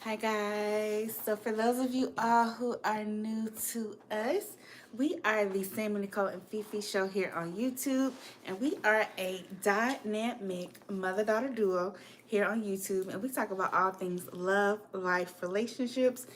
Hi guys. So for those of you all who are new to us, we are the Sam and Nicole and Fifi show here on YouTube, and we are a dynamic mother-daughter duo here on YouTube, and we talk about all things love, life, relationships,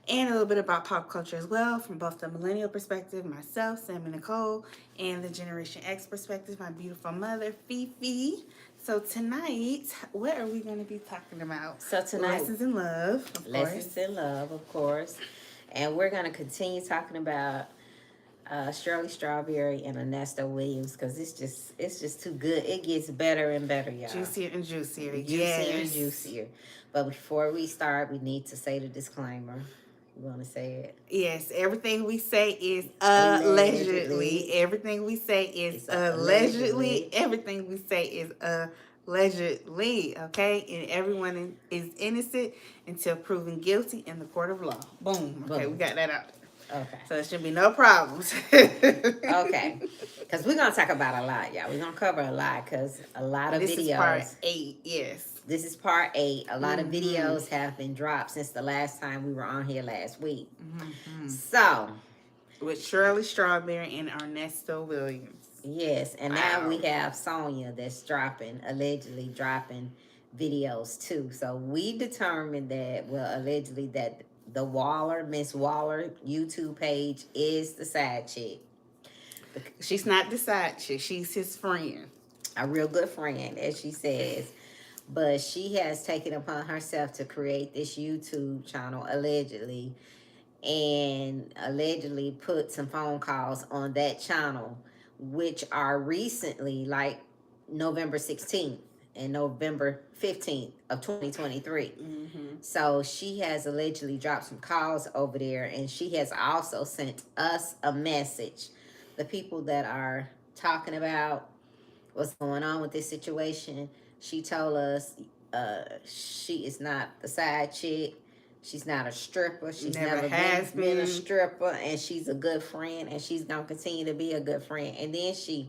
and a little bit about pop culture as well, from both the millennial perspective, myself, Sam and Nicole, and the Generation X perspective, my beautiful mother, Fifi. So tonight, what are we going to be talking about? So tonight, Lessons in love, of lessons course. in love, of course, and we're gonna continue talking about Shirley Strawberry and Ernesto Williams because it's just too good. It gets better and better, y'all. Juicier and juicier, Juicier and yes. juicier. But before we start, we need to say the disclaimer. You want to say it? Yes, everything we say is allegedly. Allegedly. Everything we say is It's allegedly. allegedly. Everything we say is allegedly. Okay, and everyone is innocent until proven guilty in the court of law. Boom. Okay, we Boom. got that out. Okay. So there should be no problems. Okay. Because we're gonna talk about a lot, y'all. We're gonna cover a lot because a lot of This videos. is part 8. Yes. This is part 8. A lot of videos have been dropped since the last time we were on here last week. So, With Shirley Strawberry and Ernesto Williams. yes, and Wow. now we have Sonia that's allegedly dropping videos too. So we determined that, well, allegedly that the Miss Waller YouTube page is the side chick. She's not the side chick. She's his friend. A real good friend, as she says. But she has taken upon herself to create this YouTube channel, allegedly, and allegedly put some phone calls on that channel, which are recently, like November 16th and November 15th of 2023. So she has allegedly dropped some calls over there, and she has also sent us a message. The people that are talking about what's going on with this situation, she told us she is not the side chick. She's not a stripper. She's never been a stripper, and she's a good friend, and she's gonna continue to be a good friend. And then she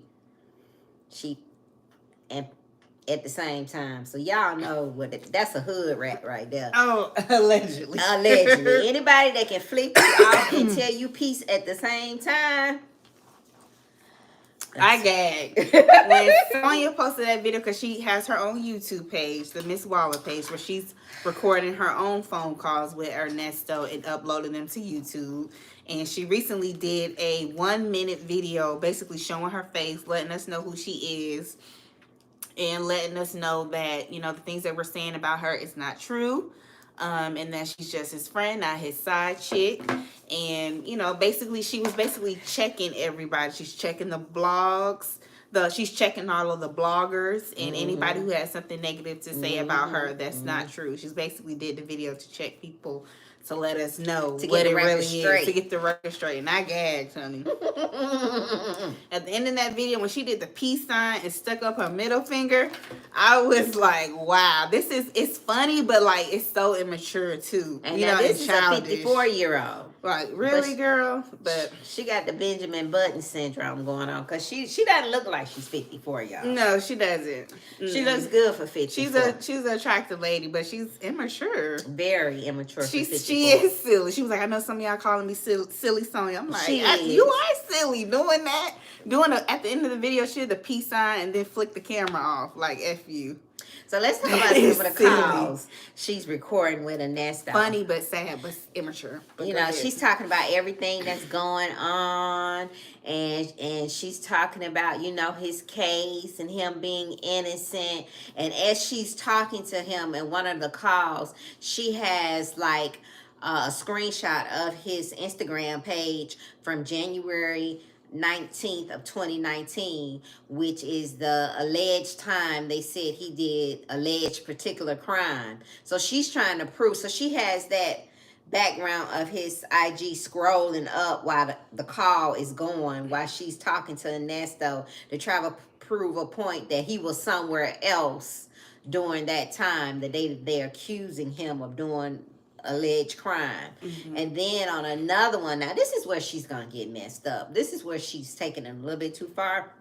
and at the same time, so y'all know that's a hood rat right there. Oh, allegedly. Allegedly, anybody that can flick you off and tell you peace at the same time. I gagged when Sonia posted that video because she has her own YouTube page, the Miss Waller page, where she's recording her own phone calls with Ernesto and uploading them to YouTube. And she recently did a 1-minute video basically showing her face, letting us know who she is, and letting us know that, you know, the things that we're saying about her is not true. And that she's just his friend, not his side chick. And, you know, basically she was basically checking everybody. She's checking the blogs. She's checking all of the bloggers and anybody who has something negative to say about her that's not true. She's basically did the video to check people, to let us know what it really is, to get the record straight. And I gagged, honey. At the end of that video, when she did the peace sign and stuck up her middle finger, I was like, wow, it's funny, but like it's so immature too. And you know, this is childish. A 54-year-old. Like, really, girl? But she got the Benjamin Button syndrome going on because she doesn't look like she's 54, y'all. No, she doesn't. She looks good for 54. She's an attractive lady, but she's immature. Very immature. She is silly. She was like, I know some of y'all calling me silly Sonia. I'm like, you are silly doing that. At the end of the video, she did the peace sign and then flicked the camera off. Like, F you. So let's talk about some of the calls she's recording with Ernesto. Funny but sad but immature. But you know, she's talking about everything that's going on, and she's talking about, you know, his case and him being innocent. And as she's talking to him in one of the calls, she has like a screenshot of his Instagram page from January 19th of 2019, which is the alleged time they said he did alleged particular crime. So she's trying to prove, so she has that background of his IG scrolling up while the call is going, while she's talking to Ernesto to try to prove a point that he was somewhere else during that time that they're accusing him of doing alleged crime. And then on another one, now this is where she's gonna get messed up. This is where she's taking it a little bit too far.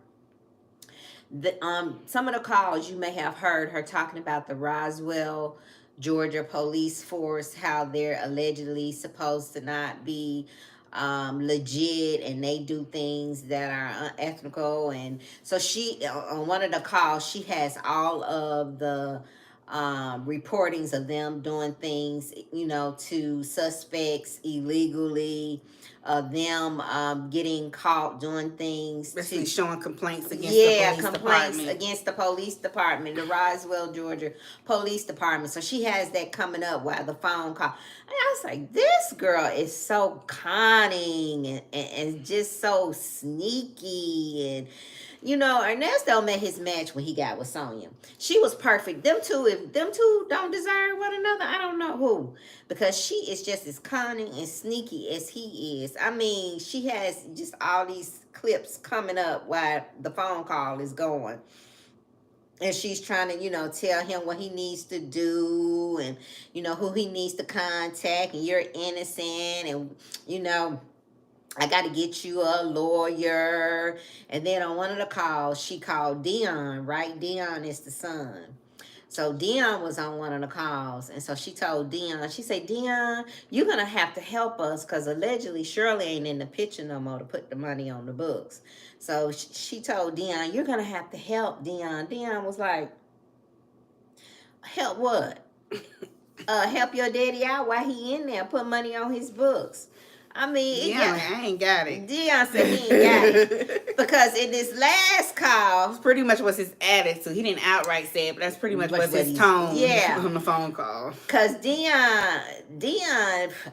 Some of the calls you may have heard her talking about the Roswell Georgia police force, how they're allegedly supposed to not be legit, and they do things that are unethical. And so she, on one of the calls, she has all of the reportings of them doing things, you know, to suspects illegally, them getting caught doing things Basically to, showing complaints against the yeah, police complaints department. against the police department, the Roswell, Georgia police department. So she has that coming up while the phone call. And I was like, this girl is so cunning and just so sneaky. And you know, Ernesto met his match when he got with Sonia. She was perfect. Them two, if them two don't desire one another, I don't know who. Because she is just as cunning and sneaky as he is. I mean, she has just all these clips coming up while the phone call is going. And she's trying to, you know, tell him what he needs to do and, you know, who he needs to contact. And you're innocent. And, you know, I got to get you a lawyer. And then on one of the calls, she called Dion, right? Dion is the son. So Dion was on one of the calls. And so she told Dion, she said, Dion, you're going to have to help us because allegedly Shirley ain't in the picture no more to put the money on the books. So she told Dion, you're going to have to help Dion. Dion was like, help what? Help your daddy out while he in there, put money on his books. I mean, I ain't got it. Dion said he ain't got it. Because in this last call, pretty much was his attitude. He didn't outright say it, but that's pretty much what's his tone on the phone call. Because Dion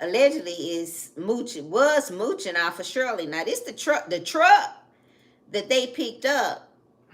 allegedly was mooching off of Shirley. Now, this the truck that they picked up,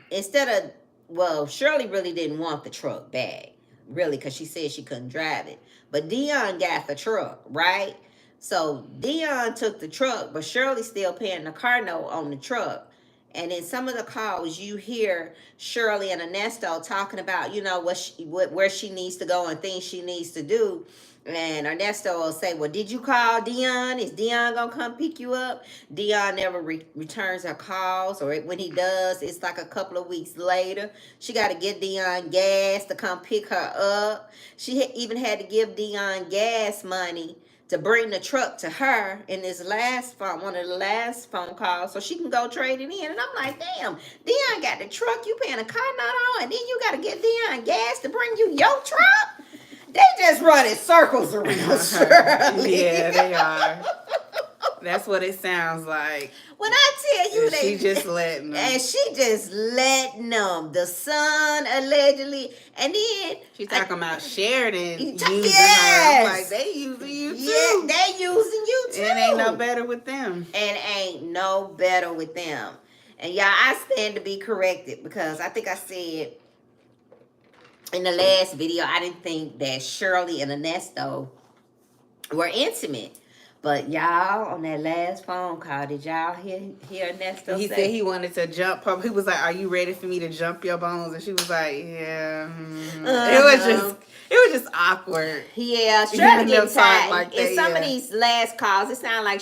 instead of, well, Shirley really didn't want the truck back, really, because she said she couldn't drive it. But Dion got the truck, right? So Dion took the truck, but Shirley's still paying the car note on the truck. And in some of the calls, you hear Shirley and Ernesto talking about, you know, where she needs to go and things she needs to do. And Ernesto will say, well, did you call Dion? Is Dion going to come pick you up? Dion never returns her calls, or when he does, it's like a couple of weeks later. She got to get Dion gas to come pick her up. She even had to give Dion gas money to bring the truck to her in this one of the last phone calls, so she can go trade it in. And I'm like, damn, Dion got the truck, you paying a car note on, and then you got to get Dion gas to bring you your truck? They just running circles around Shirley. Yeah, they are. That's what it sounds like. When I tell you that she just letting them. And she just letting them. The son allegedly. And then she's talking about Sheridan using yes. her. I'm like, they using you too. Yeah, they using you too. And ain't no better with them. And ain't no better with them. And y'all, I stand to be corrected because I think I said in the last video, I didn't think that Shirley and Ernesto were intimate. But y'all, on that last phone call, did y'all hear Ernesto He say? said he wanted to jump. He was like, are you ready for me to jump your bones? And she was like, yeah. It was just awkward. Yeah, Shirley getting tired. Like that, in some of these last calls, it sounded like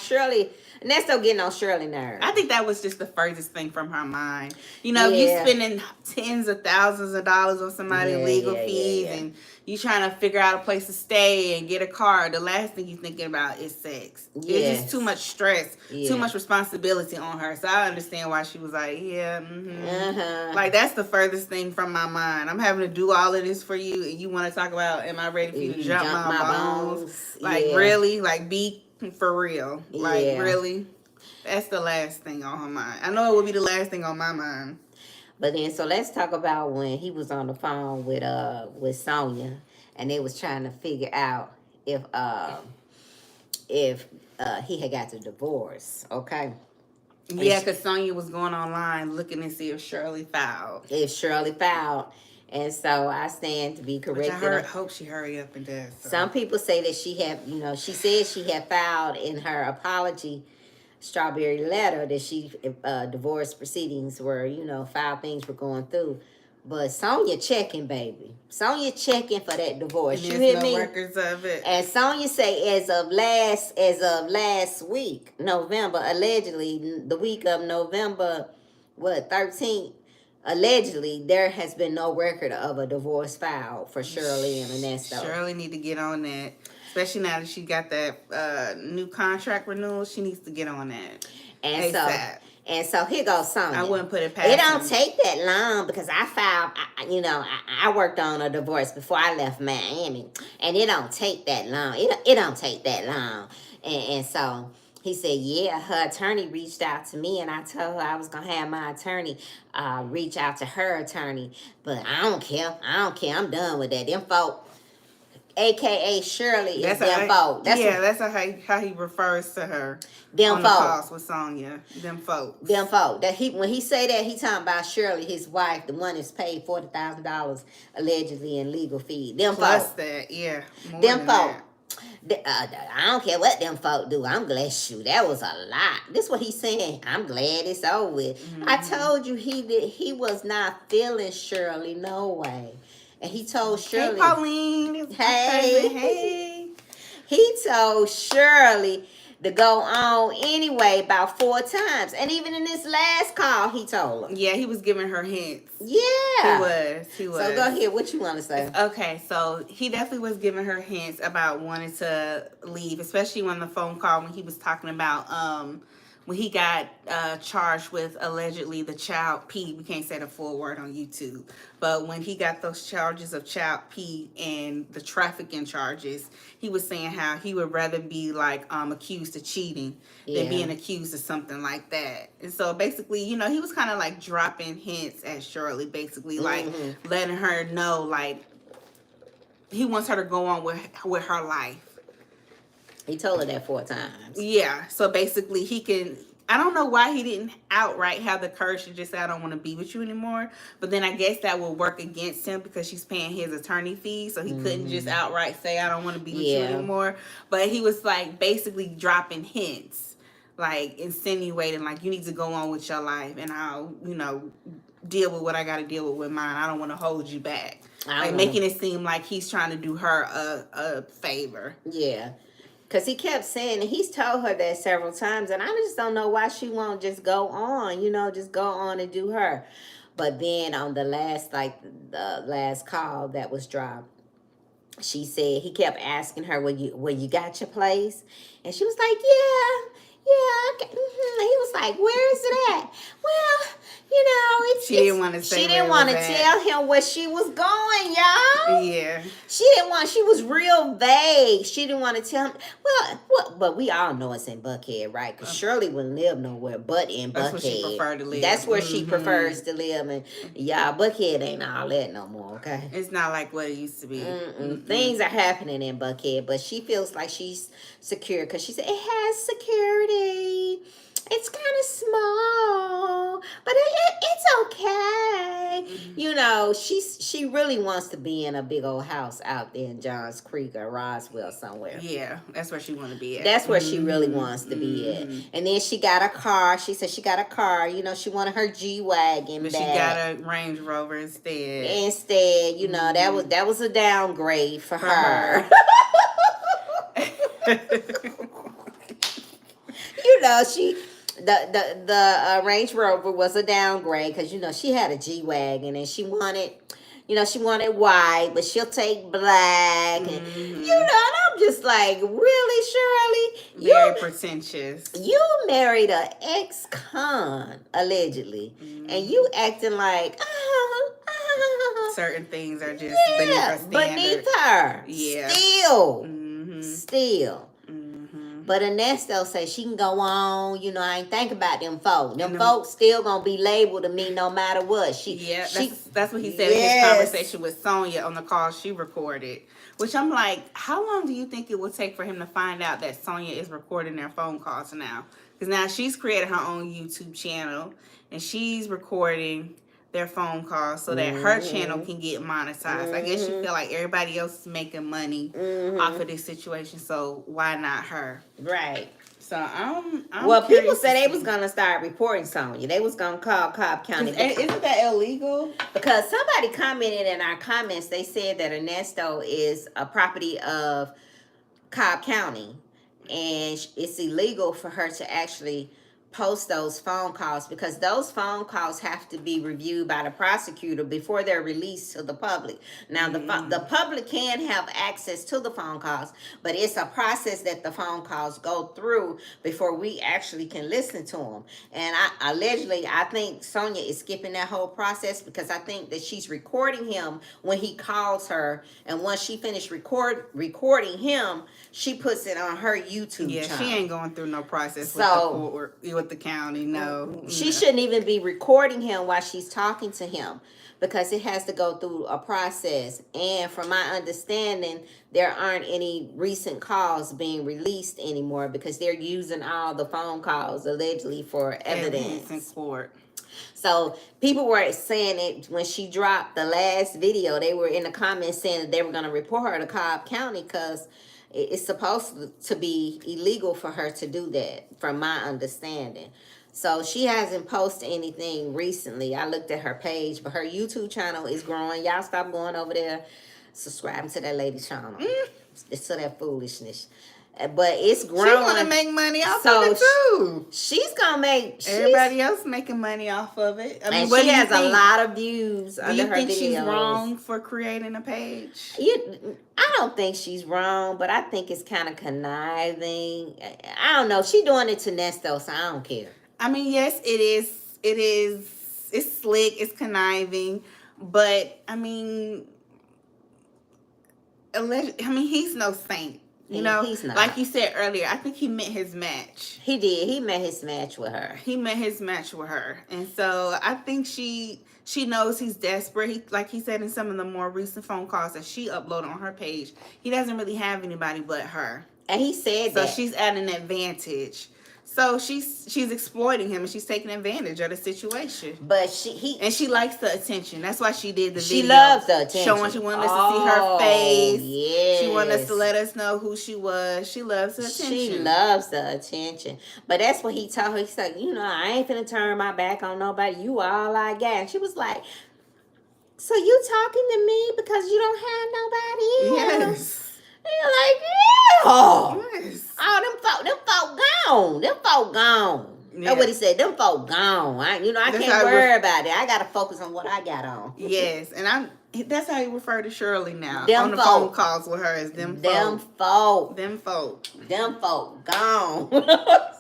Ernesto getting on Shirley nerves. I think that was just the furthest thing from her mind. You know, you spending tens of thousands of dollars on somebody's legal fees and you trying to figure out a place to stay and get a car. The last thing you're thinking about is sex. It's just too much stress, too much responsibility on her. So I understand why she was like, like that's the furthest thing from my mind. I'm having to do all of this for you and you want to talk about, am I ready for you to jump my bones? Like really? Like be for real. Like really? That's the last thing on her mind. I know it would be the last thing on my mind. But then, so let's talk about when he was on the phone with Sonia, and they was trying to figure out if he had got the divorce. Okay. Yeah, because Sonia was going online looking to see if Shirley filed. And so I stand to be corrected. I hope she hurry up and does. So. Some people say that she said she had filed in her apology strawberry letter that she divorce proceedings were, filed, things were going through. But Sonia checking, baby. Sonia checking for that divorce. You hear me? Records of it. And Sonia say as of last week, November, allegedly the week of November 13th, allegedly there has been no record of a divorce filed for Shirley and Ernesto. Shirley need to get on that, especially now that she got that new contract renewal. She needs to get on that. And ASAP. so here goes Sonia. I wouldn't put it past It don't him. take that long because I filed, I worked on a divorce before I left Miami, and it don't take that long. It don't take that long. And so he said, yeah, her attorney reached out to me, and I told her I was going to have my attorney reach out to her attorney. But I don't care. I'm done with that. Them folk, a.k.a. Shirley, is them folk. That's how he refers to her. Them on folk. The calls with Sonia. Them folks. Them folk. When he say that, he talking about Shirley, his wife, the one that's paid $40,000 allegedly in legal fees. Them Plus folk. that, yeah. Them folk. I don't care what them folk do. I'm glad. Shoot, that was a lot. This what he's saying. I'm glad it's over with. Mm-hmm. I told you he was not feeling Shirley. No way. And he told Shirley. Hey, Pauline. Hey. He told Shirley to go on anyway about 4 times. And even in this last call, he told her. Yeah, he was giving her hints. Yeah. He was. So go ahead. What you want to say? Okay, so he definitely was giving her hints about wanting to leave, especially when the phone call when he was talking about when he got charged with allegedly the child P. We can't say the full word on YouTube, but when he got those charges of child P and the trafficking charges, he was saying how he would rather be like accused of cheating than being accused of something like that. And so basically, he was kind of like dropping hints at Shirley, basically like letting her know like he wants her to go on with her life. He told her that 4 times. Yeah, so basically he can. I don't know why he didn't outright have the courage to just say, I don't want to be with you anymore. But then I guess that will work against him because she's paying his attorney fees. So he couldn't just outright say, I don't want to be with you anymore. But he was like basically dropping hints, like insinuating like you need to go on with your life and I'll, deal with what I got to deal with mine. I don't want to hold you back. Like making it seem like he's trying to do her a favor. Yeah. Because he kept saying, and he's told her that several times, and I just don't know why she won't just go on, just go on and do her. But then on the last call that was dropped, she said, he kept asking her, where you got your place? And she was like, yeah. He was like, where is it at? Well, she didn't want to say. She didn't want to tell him where she was going, y'all. Yeah. She was real vague. She didn't want to tell him. Well, but we all know it's in Buckhead, right? Because Shirley wouldn't live nowhere but in Buckhead. That's where she preferred to live. That's where she prefers to live. And y'all, Buckhead ain't all that no more, okay? It's not like what it used to be. Things are happening in Buckhead, but she feels like she's secure because she said it has security. It's kind of small, but it's okay. She really wants to be in a big old house out there in Johns Creek or Roswell somewhere. Yeah, that's where she want to be at. That's where she really wants to be at. And then she got a car. She said she got a car. She wanted her G-Wagon but back. She got a Range Rover instead. That was a downgrade for her. The Range Rover was a downgrade because she had a G-Wagon and she wanted white, but she'll take black. And I'm just like, really, Shirley? Very pretentious. You married an ex-con allegedly, and you acting like certain things are just beneath her. Yeah. Still. But Ernesto says she can go on. I ain't think about them folks. Them folks still gonna be labeled to me no matter what. That's what he said in his conversation with Sonia on the call she recorded. Which I'm like, how long do you think it will take for him to find out that Sonia is recording their phone calls now? Because now she's created her own YouTube channel and she's recording their phone calls so that her channel can get monetized. I guess she feel like everybody else is making money off of this situation, so why not her? Right. So I'm people said they was gonna start reporting Sonia. They was gonna call Cobb County. Isn't that illegal? Because somebody commented in our comments, they said that Ernesto is a property of Cobb County, and it's illegal for her to actually post those phone calls because those phone calls have to be reviewed by the prosecutor before they're released to the public. Now, the public can have access to the phone calls, but it's a process that the phone calls go through before we actually can listen to them. And I think Sonia is skipping that whole process because I think that she's recording him when he calls her, and once she finished recording him, she puts it on her YouTube channel. She ain't going through no process with the court, with the county. No, she shouldn't even be recording him while she's talking to him because it has to go through a process. And from my understanding, there aren't any recent calls being released anymore because they're using all the phone calls allegedly for evidence in court. So people were saying it when she dropped the last video. They were in the comments saying that they were going to report her to Cobb County because it's supposed to be illegal for her to do that, from my understanding. So she hasn't posted anything recently. I looked at her page, but her YouTube channel is growing. Y'all stop going over there, subscribing to that lady's channel. It's to that foolishness. But it's growing. She want to make money off of it too. She's gonna make. Everybody else making money off of it. I mean, she has a lot of views under her videos. Do you think she's wrong for creating a page? I don't think she's wrong, but I think it's kind of conniving. I don't know. She doing it to Ernesto, so I don't care. I mean, yes, it is. It is. It's slick. It's conniving, but I mean, he's no saint. You know, he's not. Like you said earlier, I think he met his match. He did. He met his match with her. And so I think she knows he's desperate. Like he said in some of the more recent phone calls that she uploaded on her page, he doesn't really have anybody but her. And he said that. So she's at an advantage. So she's exploiting him and she's taking advantage of the situation. But she likes the attention. That's why she did the video. She loves the attention. She wanted us to see her face. Yes. She wanted us to let us know who she was. She loves the attention. She loves the attention. But that's what he told her. He's like, I ain't finna turn my back on nobody. You all I got. And she was like, so you talking to me because you don't have nobody else? Yes. And you're like, yeah. Yes. Oh, them folk gone. Them folk gone. Yeah. That's what he said. Them folk gone. I can't worry about it. I got to focus on what I got on. Yes. And that's how you refer to Shirley now. Them on the folk. phone calls with her as them folk. Them folk gone.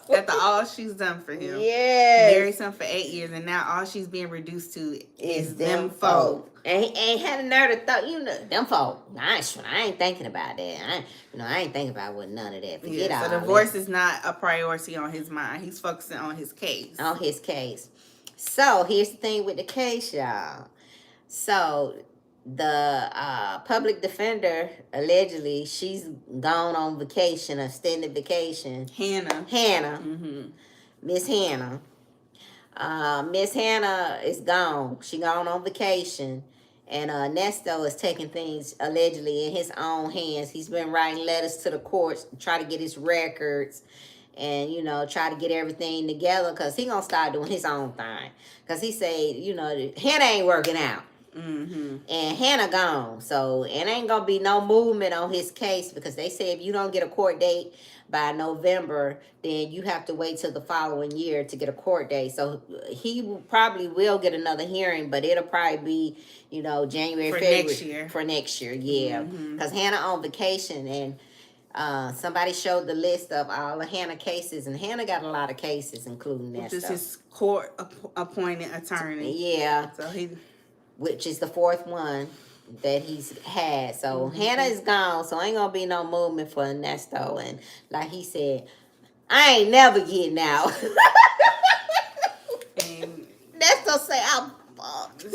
That's all she's done for him. Yes. Married him for 8 years, and now all she's being reduced to is them folk. And he ain't had a nerve to thought, them folk. I ain't thinking about that. I ain't thinking about none of that. Forget all so divorce is not a priority on his mind. He's focusing on his case. So here's the thing with the case, y'all. So the public defender, allegedly, she's gone on vacation, extended vacation. Hannah. Mm-hmm. Miss Hannah. Miss Hannah is gone. She gone on vacation. And Ernesto is taking things allegedly in his own hands. He's been writing letters to the courts, try to get his records and, try to get everything together because he going to start doing his own thing. Because he said, Hannah ain't working out. Mm-hmm. And Hannah gone. So it ain't going to be no movement on his case because they say if you don't get a court date by November, then you have to wait till the following year to get a court date. So he probably will get another hearing, but it'll probably be, January, February. For next year, yeah. Because Hannah on vacation and somebody showed the list of all the Hannah cases, and Hannah got a lot of cases, including that Which is stuff. his court-appointed attorney. Yeah. So which is the fourth one that he's had. So Hannah is gone, so ain't gonna be no movement for Ernesto. And like he said, I ain't never getting out. And Ernesto say I'm fucked.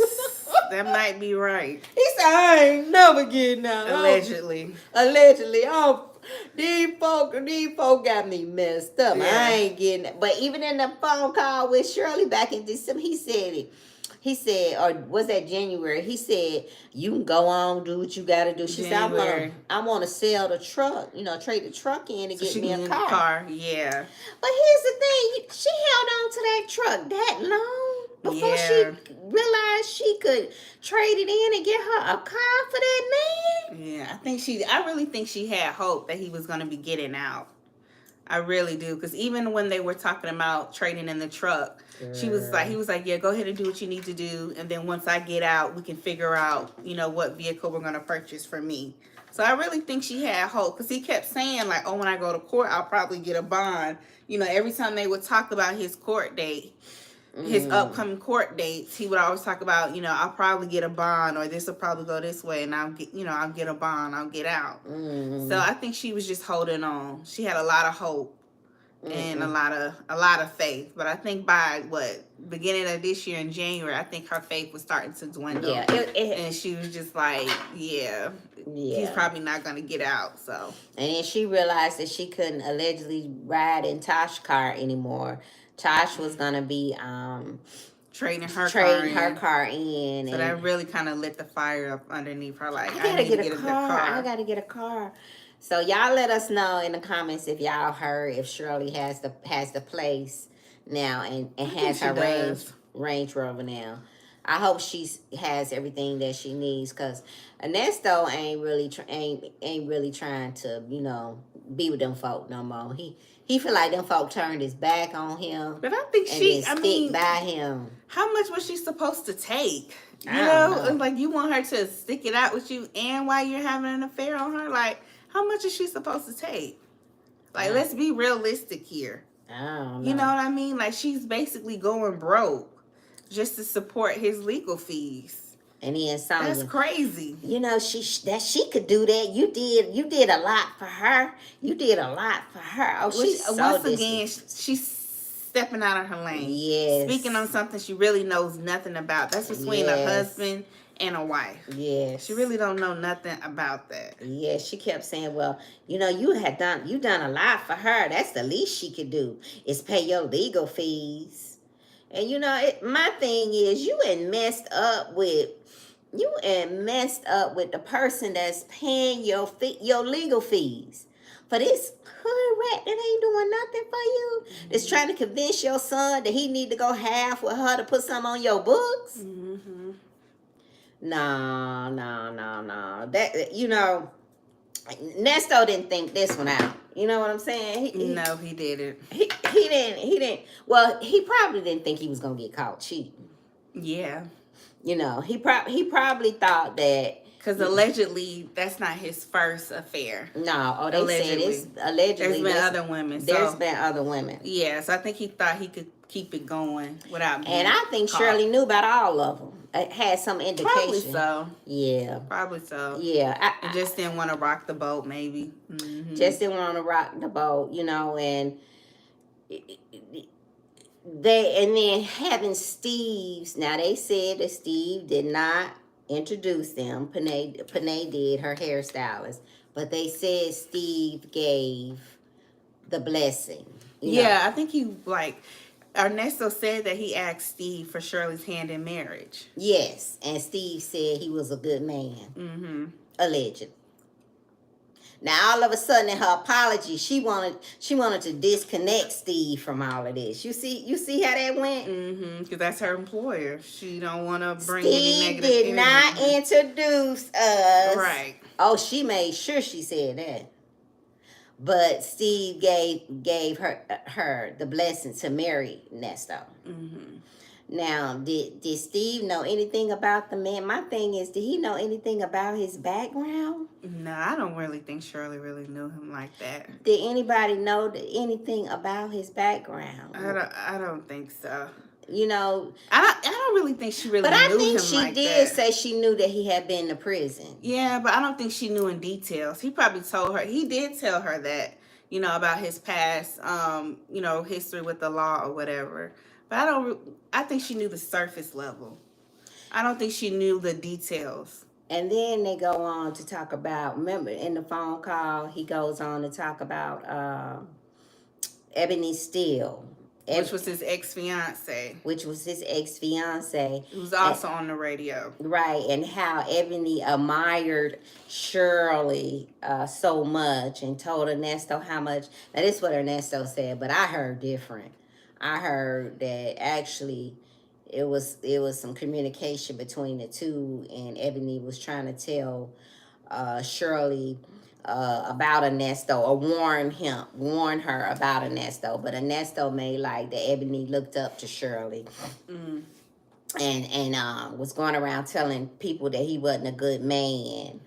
That might be right. He said I ain't never getting out. Allegedly. These folk got me messed up. Yeah. I ain't getting it. But even in the phone call with Shirley back in December, he said it. He said, or was that January? He said, you can go on, do what you got to do. She said, I want to sell the truck, trade the truck in and get me a car. Yeah. But here's the thing. She held on to that truck that long before she realized she could trade it in and get her a car for that man. Yeah, I really think she had hope that he was going to be getting out. I really do. Because even when they were talking about trading in the truck, he was like, yeah, go ahead and do what you need to do. And then once I get out, we can figure out, what vehicle we're going to purchase for me. So I really think she had hope. Because he kept saying, like, oh, when I go to court, I'll probably get a bond. Every time they would talk about his court date, his upcoming court dates, he would always talk about, I'll probably get a bond, or this will probably go this way, and I'll get a bond, I'll get out. So I think she was just holding on. She had a lot of hope and a lot of faith. But I think by beginning of this year in January, I think her faith was starting to dwindle. Yeah, and she was just like, yeah, he's probably not gonna get out. So, and then she realized that she couldn't allegedly ride in Tosh's car anymore. Tosh was gonna be trading her car in. So that really kind of lit the fire up underneath her. Like, I need to get a car. I gotta get a car. So y'all let us know in the comments if y'all heard if Shirley has the place now and has her Range Rover now. I hope she has everything that she needs, because Ernesto ain't really trying to be with them folk no more. He feel like them folk turned his back on him. But I think stick by him. How much was she supposed to take? You know, like, you want her to stick it out with you, and while you're having an affair on her, like, how much is she supposed to take? Like, let's be realistic here. I don't know. You know what I mean? Like, she's basically going broke just to support his legal fees. And then Sonia, that's crazy. She could do that. You did a lot for her. You did a lot for her. Oh, once again, she's stepping out of her lane. Yes. Speaking on something she really knows nothing about. That's between a husband and a wife. Yes. She really don't know nothing about that. Yes, she kept saying, well, you done a lot for her. That's the least she could do is pay your legal fees. And my thing is, you ain't messed up with the person that's paying your legal fees for this hood rat that ain't doing nothing for you. That's trying to convince your son that he need to go half with her to put something on your books. Mm-hmm. No. That Ernesto didn't think this one out. You know what I'm saying? No, he didn't. He didn't. Well, he probably didn't think he was gonna get caught cheating. Yeah. He probably thought that, because allegedly that's not his first affair. No, they said it's allegedly. There's been other women. There's been other women. Yeah, so I think he thought he could keep it going without being And I think caught. Shirley knew about all of them. It had some indication. Probably so. Yeah. Probably so. Yeah. I just didn't want to rock the boat, maybe. Mm-hmm. Just didn't want to rock the boat, and then having Steve's. Now, they said that Steve did not introduce them. Panay did, her hairstylist. But they said Steve gave the blessing. I think he, Ernesto said that he asked Steve for Shirley's hand in marriage. Yes, and Steve said he was a good man. Mm-hmm. Allegedly. Now, all of a sudden, in her apology, she wanted to disconnect Steve from all of this. You see how that went? Mm-hmm. Because that's her employer. She don't want to bring Steve any negative did not introduce us. Right. Oh, she made sure she said that. But Steve gave her the blessing to marry Ernesto. Mm-hmm. Now, did Steve know anything about the man? My thing is, did he know anything about his background? No, I don't really think Shirley really knew him like that. Did anybody know anything about his background? I don't think so. I don't really think she really knew him like that. But I think she did say she knew that he had been to prison. Yeah, but I don't think she knew in details. He probably told her. He did tell her that, about his past, history with the law or whatever. But I think she knew the surface level. I don't think she knew the details. And then they go on to talk about, remember in the phone call, he goes on to talk about Ebony Steele. Which was his ex-fiance. Who was also on the radio. Right, and how Ebony admired Shirley so much and told Ernesto how much. Now, this is what Ernesto said, but I heard different. I heard that actually it was some communication between the two, and Ebony was trying to tell Shirley about Ernesto, or warn her about Ernesto. But Ernesto made like the Ebony looked up to Shirley, and was going around telling people that he wasn't a good man.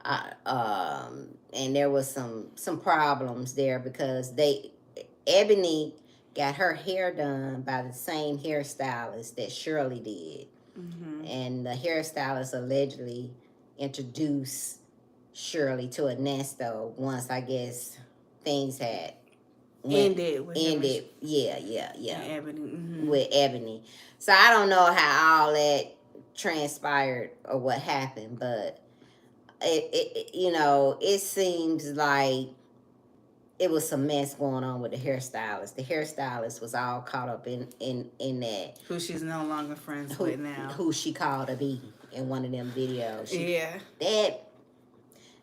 And there was some problems there because Ebony got her hair done by the same hairstylist that Shirley did. And the hairstylist allegedly introduced Shirley to Ernesto once, I guess, things had ended. Yeah. Ebony. With Ebony. So I don't know how all that transpired or what happened, but it seems like it was some mess going on with the hairstylist. The hairstylist was all caught up in that. Who she's no longer friends with now. Who she called a B in one of them videos.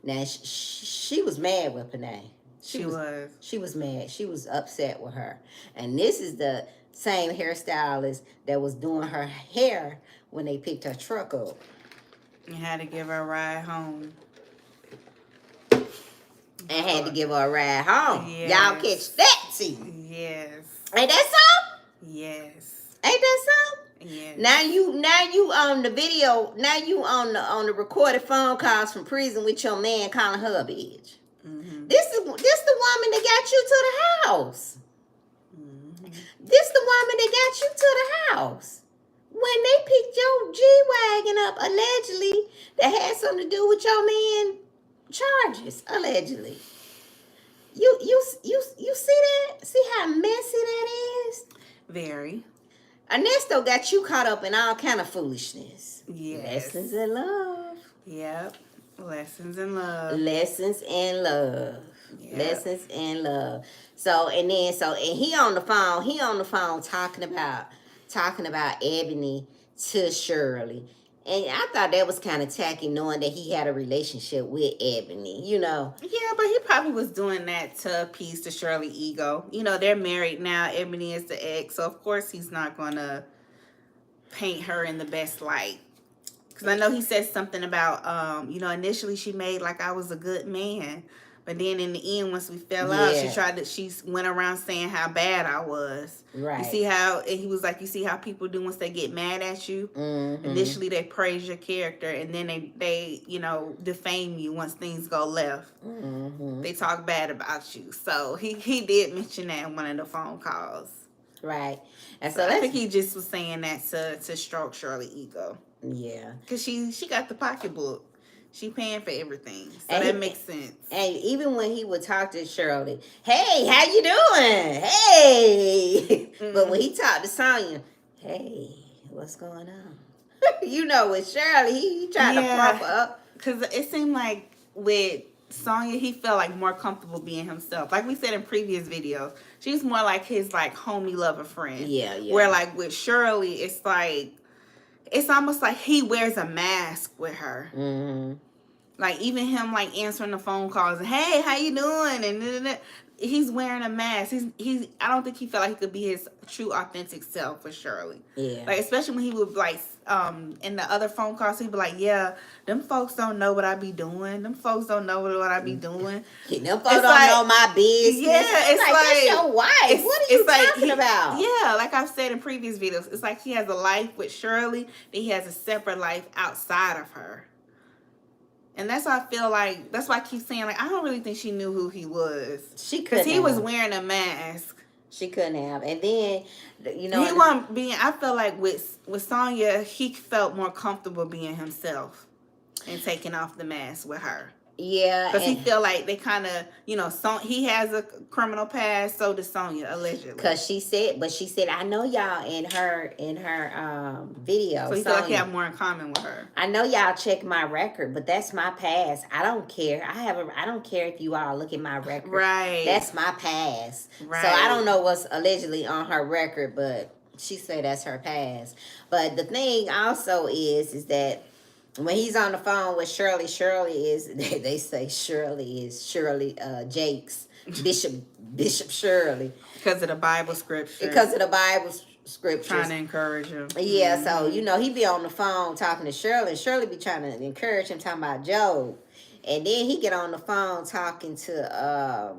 Now, she was mad with Panay. She was mad. She was upset with her. And this is the same hairstylist that was doing her hair when they picked her truck up. And had to give her a ride home. And had to give her a ride home. Yes. Y'all catch that, see? Yes. Ain't that something? Yes. Ain't that something? Yes. Now you on the video. Now you on the recorded phone calls from prison with your man calling her a bitch. This the woman that got you to the house. This the woman that got you to the house. When they picked your G-Wagon up, allegedly, that had something to do with your man charges, allegedly. You see that? See how messy that is? Very. Ernesto got you caught up in all kind of foolishness. Yes. Lessons in love. Yep. Lessons in love. Lessons in love. Yep. Lessons in love. So and he on the phone talking about Ebony to Shirley. And I thought that was kind of tacky, knowing that he had a relationship with Ebony, Yeah, but he probably was doing that to appease the Shirley ego. They're married now. Ebony is the ex, so of course he's not going to paint her in the best light. Because I know he said something about, initially she made like I was a good man. But then in the end, once we fell out, she went around saying how bad I was. Right. You see how, and he was like, you see how people do once they get mad at you? Initially, they praise your character, and then they defame you once things go left. They talk bad about you. So he did mention that in one of the phone calls. Right. And so I think he just was saying that to stroke Shirley's ego. Yeah. Because she got the pocketbook. She paying for everything. So that makes sense. And even when he would talk to Shirley, hey, how you doing? Hey. But when he talked to Sonia, hey, what's going on? With Shirley, he tried to prop her up. Because it seemed like with Sonia, he felt like more comfortable being himself. Like we said in previous videos, she's more like his like homie lover friend. Yeah. Where like with Shirley, it's almost like he wears a mask with her. Like even him like answering the phone calls and hey, how you doing? And he's wearing a mask. I don't think he felt like he could be his true authentic self with Shirley. Yeah. Like especially when he would like in the other phone calls, he'd be like, yeah, them folks don't know what I be doing. Them folks don't know what I be doing. Them folks don't know my business. Yeah, it's like that's your wife. What are you talking about? Yeah, like I've said in previous videos, it's like he has a life with Shirley, then he has a separate life outside of her. And that's why I feel like, that's why I keep saying, like, I don't really think she knew who he was. She couldn't. Because he was wearing a mask. She couldn't have. And then, he wasn't being, I felt like with Sonia, he felt more comfortable being himself and taking off the mask with her. Yeah. Because he feel like they kind of, he has a criminal past, so does Sonia, allegedly. Because she said, I know y'all in her video. So he feel like he have more in common with her. I know y'all check my record, but that's my past. I don't care. I don't care if you all look at my record. Right. That's my past. Right. So I don't know what's allegedly on her record, but she said that's her past. But the thing also is that when he's on the phone with Shirley is, they say Shirley is Shirley Jakes, Bishop Shirley. Because of the Bible scripture. Trying to encourage him. Yeah, so, he be on the phone talking to Shirley, and Shirley be trying to encourage him, talking about Job. And then he get on the phone talking to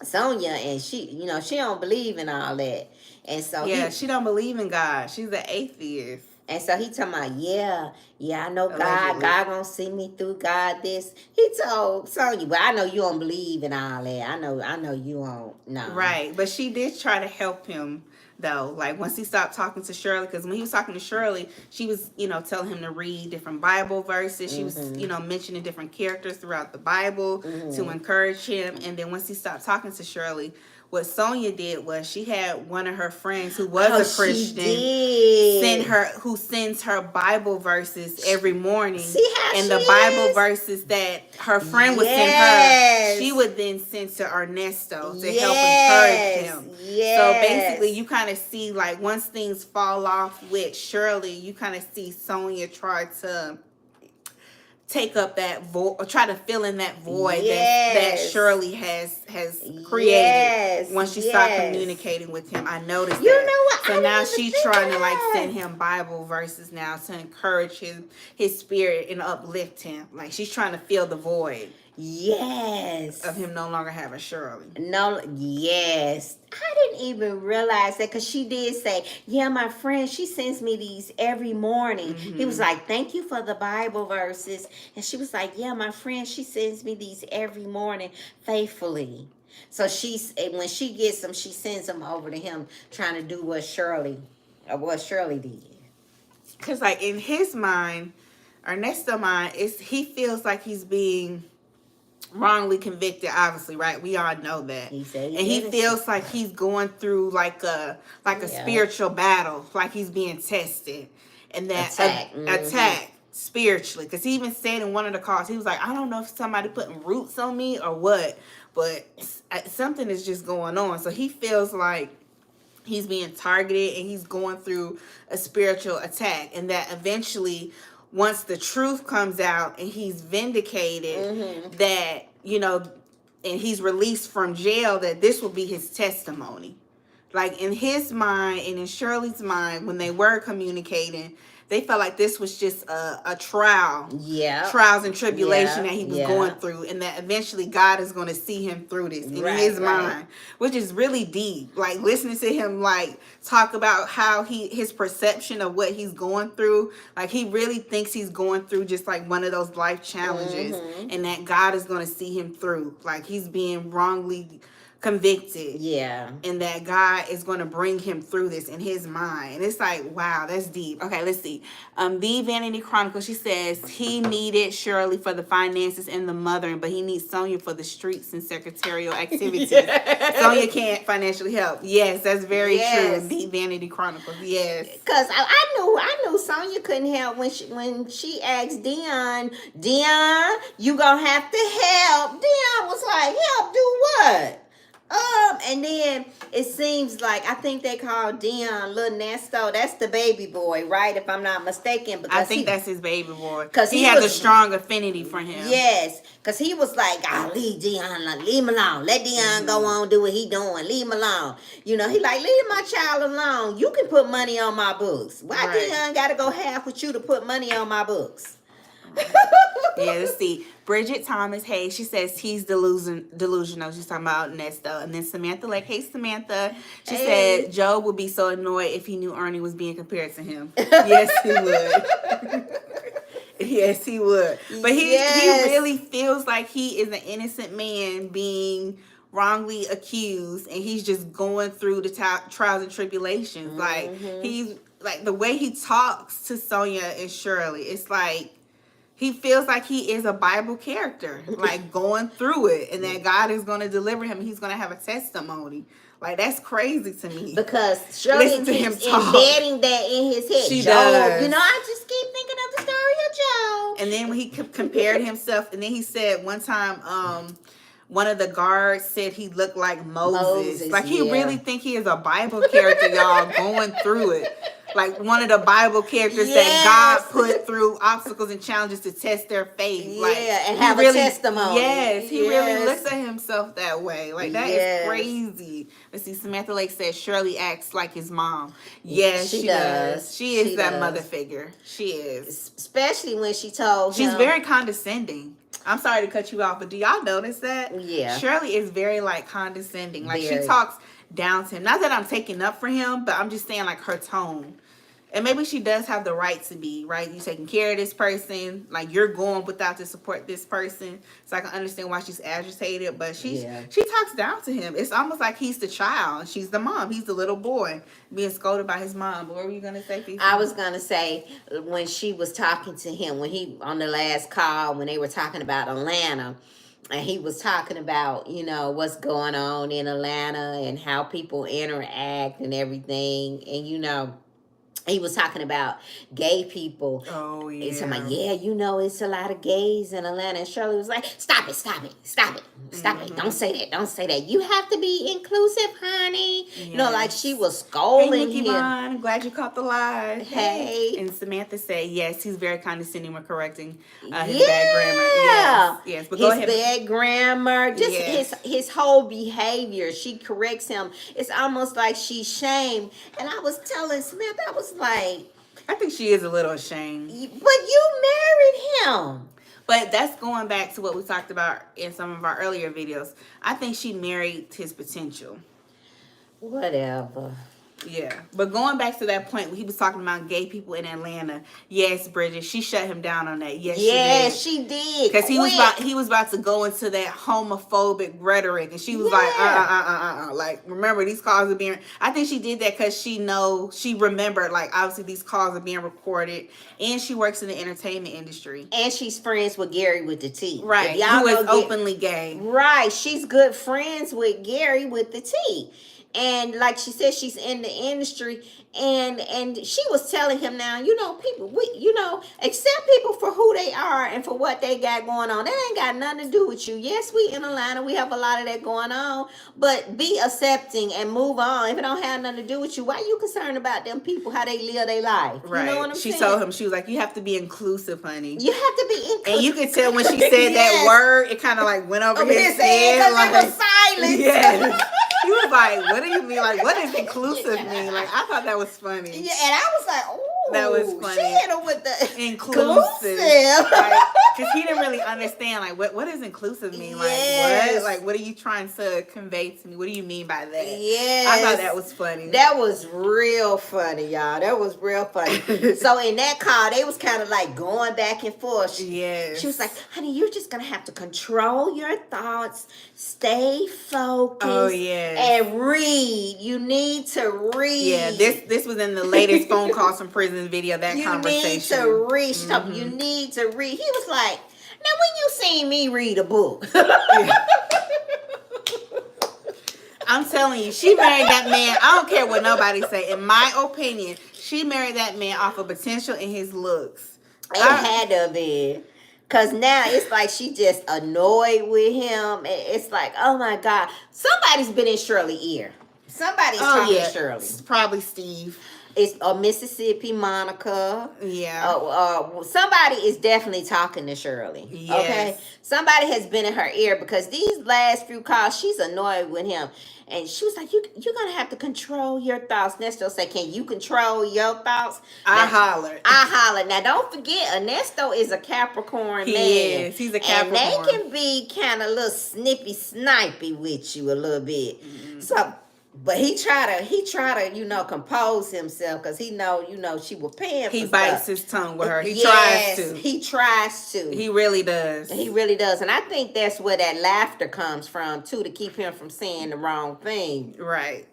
Sonia, and she don't believe in all that. And so Yeah, she don't believe in God. She's an atheist. and so he talking about, I know God Allegedly. gonna see me through, God this. He told Sonya, but I know you don't believe in all that. I know you don't. No. Right, but she did try to help him though. Like once he stopped talking to Shirley, because when he was talking to Shirley, she was, telling him to read different Bible verses. She was, mentioning different characters throughout the Bible to encourage him. And then once he stopped talking to Shirley, what Sonia did was she had one of her friends who was a Christian who sends her Bible verses every morning. See how and she the Bible is? verses that her friend would send her, she would then send to Ernesto to help encourage him. So basically you kind of see, like, once things fall off with Shirley, you kind of see Sonia try to take up that void, or try to fill in that void that Shirley has created once she started communicating with him. I noticed you that. know what? So now she's trying to like send him Bible verses now to encourage his spirit and uplift him. Like she's trying to fill the void. Yes. Of him no longer having Shirley. No, yes. I didn't even realize that, because she did say, my friend, she sends me these every morning. He was like, thank you for the Bible verses. And she was like, my friend, she sends me these every morning faithfully. So when she gets them, she sends them over to him, trying to do what Shirley did. Because like in his mind, Ernesto mind, he feels like he's being wrongly convicted, obviously, right? We all know that. He feels like he's going through like a spiritual battle, like he's being tested, and that attack spiritually. Because he even said in one of the calls, he was like, I don't know if somebody putting roots on me or what, but something is just going on. So he feels like he's being targeted and he's going through a spiritual attack, and that eventually, once the truth comes out and he's vindicated, that, and he's released from jail, that this will be his testimony. Like in his mind and in Shirley's mind, when they were communicating, they felt like this was just a trial. Yeah. Trials and tribulation that he was going through, and that eventually God is going to see him through this in his mind, which is really deep. Like listening to him like talk about how his perception of what he's going through, like he really thinks he's going through just like one of those life challenges, and that God is going to see him through. Like he's being wrongly convicted, and that God is going to bring him through this in his mind. And it's like, wow, that's deep. Okay, let's see. The Vanity Chronicle, she says he needed Shirley for the finances and the mothering, but he needs Sonia for the streets and secretarial activities. Sonia can't financially help. Yes, that's very true. The Vanity Chronicle, yes. Because I knew Sonia couldn't help when she asked Dion, you gonna have to help. Dion was like, help do what? And then it seems like, I think they call Dion Little Nesto. That's the baby boy, right? If I'm not mistaken. Because I think that's his baby boy. Because he has a strong affinity for him. Yes. Because he was like, leave Dion, leave him alone. Let Dion go on, do what he doing. Leave him alone. He like, leave my child alone. You can put money on my books. Why Dion got to go half with you to put money on my books? Let's see. Bridget Thomas, hey, she says he's delusional. She's talking about Ernesto. And then Samantha, like, hey, Samantha. She said Joe would be so annoyed if he knew Ernie was being compared to him. Yes, he would. Yes, he would. But he really feels like he is an innocent man being wrongly accused, and he's just going through the trials and tribulations. Like, he's, like, the way he talks to Sonia and Shirley, it's like, he feels like he is a Bible character, like going through it, and that God is going to deliver him. He's going to have a testimony. Like, that's crazy to me. Because Shirley keeps embedding that in his head. She does. I just keep thinking of the story of Joe. And then when he compared himself, and then he said one time, one of the guards said he looked like Moses. Like, he really think he is a Bible character, y'all, going through it. Like one of the Bible characters that God put through obstacles and challenges to test their faith. Like, and have a testimony. Yes, he really looks at himself that way. Like, that is crazy. Let's see, Samantha Lake says Shirley acts like his mom. Yes, she does. She is that mother figure. She is. Especially when she told him. She's very condescending. I'm sorry to cut you off, but do y'all notice that? Yeah. Shirley is very like condescending. Like Very. she talks down to him. Not that I'm taking up for him, but I'm just saying like her tone. And maybe she does have the right to be, right? You taking care of this person, like you're going without to support this person. So I can understand why she's agitated, but she talks down to him. It's almost like he's the child and she's the mom. He's the little boy being scolded by his mom. But what were you gonna say, Fifi? I was gonna say when she was talking to him, when he on the last call, when they were talking about Atlanta, and he was talking about, you know, what's going on in Atlanta and how people interact and everything, and you know, he was talking about gay people. Oh, yeah. He's talking about, yeah, you know, it's a lot of gays in Atlanta. And Shirley was like, stop it, stop it, stop it, stop it. Don't say that, don't say that. You have to be inclusive, honey. Yes. You know, like she was scolding him. I'm glad you caught the lie. Hey. And Samantha said, yes, he's very condescending when correcting his yeah. bad grammar. Yes, but go ahead. His bad grammar, just his whole behavior. She corrects him. It's almost like she's shamed. And I was telling Samantha, I was like, I think she is a little ashamed. But you married him. But that's going back to what we talked about in some of our earlier videos. I think she married his potential. Whatever. Yeah, but going back to that point when he was talking about gay people in Atlanta, yes, Bridget, she shut him down on that. Yes, she did. Because he was about to go into that homophobic rhetoric, and she was like, like, remember these calls are being. I think she did that because she remembered, like, obviously these calls are being recorded, and she works in the entertainment industry, and she's friends with Gary with the T, right? Who is openly gay, right? She's good friends with Gary with the T. And like she said, she's in the industry, and she was telling him now, you know, people, accept people for who they are and for what they got going on. That ain't got nothing to do with you. Yes, we in Atlanta, we have a lot of that going on, but be accepting and move on. If it don't have nothing to do with you, why are you concerned about them people, how they live their life? Right. You know what I'm saying? She told him, she was like, you have to be inclusive, honey. You have to be inclusive. And you could tell when she said that word, it kind of like went over his head. Like, it was silent. Yes. He was like, what do you mean? Like, what does inclusive mean? Like, I thought that was funny. Yeah, and I was like, oh, that was funny. She hit him with the inclusive. Because he didn't really understand, like, what does inclusive mean? Like, what are you trying to convey to me? What do you mean by that? Yes. I thought that was funny. That was real funny, y'all. That was real funny. So in that call, they was kind of like going back and forth. Yes. She was like, honey, you're just going to have to control your thoughts, stay focused. Oh, yeah. And read. You need to read. Yeah, this was in the latest phone calls from prison video, that conversation. You need to read. Mm-hmm. You need to read. He was like, now when you seen me read a book? I'm telling you, she married that man. I don't care what nobody say. In my opinion, she married that man off of potential and his looks. It had to be. Because now it's like she just annoyed with him. It's like, oh my God. Somebody's been in Shirley's ear. Somebody's talking to Shirley. It's probably Steve. It's Mississippi Monica. Yeah. Somebody is definitely talking to Shirley. Yes. Okay. Somebody has been in her ear because these last few calls, she's annoyed with him. And she was like, you're going to have to control your thoughts. Ernesto said, can you control your thoughts? I hollered. Now, don't forget, Ernesto is a Capricorn man. Yes, he's a Capricorn. And they can be kind of a little snipey with you a little bit. Mm-hmm. So, but he try to, compose himself because he know, she will pay him. He bites his tongue with her. He tries to. He really does. He really does. And I think that's where that laughter comes from, too, to keep him from saying the wrong thing. Right.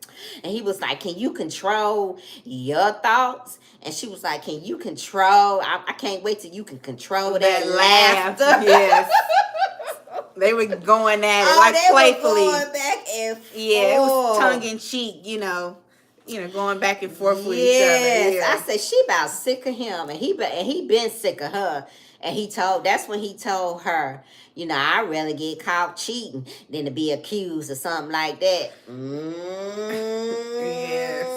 And he was like, can you control your thoughts? And she was like, can you control? I can't wait till you can control that laughter. Yes. They were going at it like playfully. Were going back and forth. Yeah, it was tongue in cheek, going back and forth with each other. Yeah. I said she about sick of him, and he been sick of her. And that's when he told her, I'd rather get caught cheating than to be accused of something like that. Yes.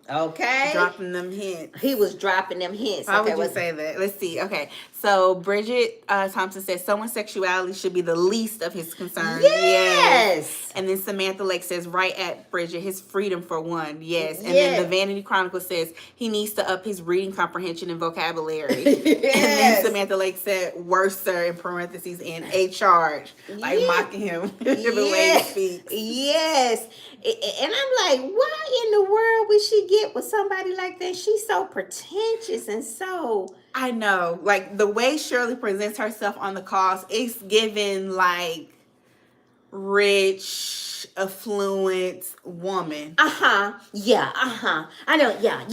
Okay. Dropping them hints. He was dropping them hints. How would you say that? Let's see. Okay. So Bridget Thompson says someone's sexuality should be the least of his concerns. Yes. And then Samantha Lake says, right at Bridget, his freedom for one. Yes. And then the Vanity Chronicle says he needs to up his reading comprehension and vocabulary. Yes. And then Samantha Lake said, worse, sir, in parentheses, in a charge. Like mocking him the way he speaks. Yes. And I'm like, why in the world would she get with somebody like that? She's so pretentious and so... I know. Like, the way Shirley presents herself on the calls, it's given, like, rich, affluent woman. Yeah, I know, yeah.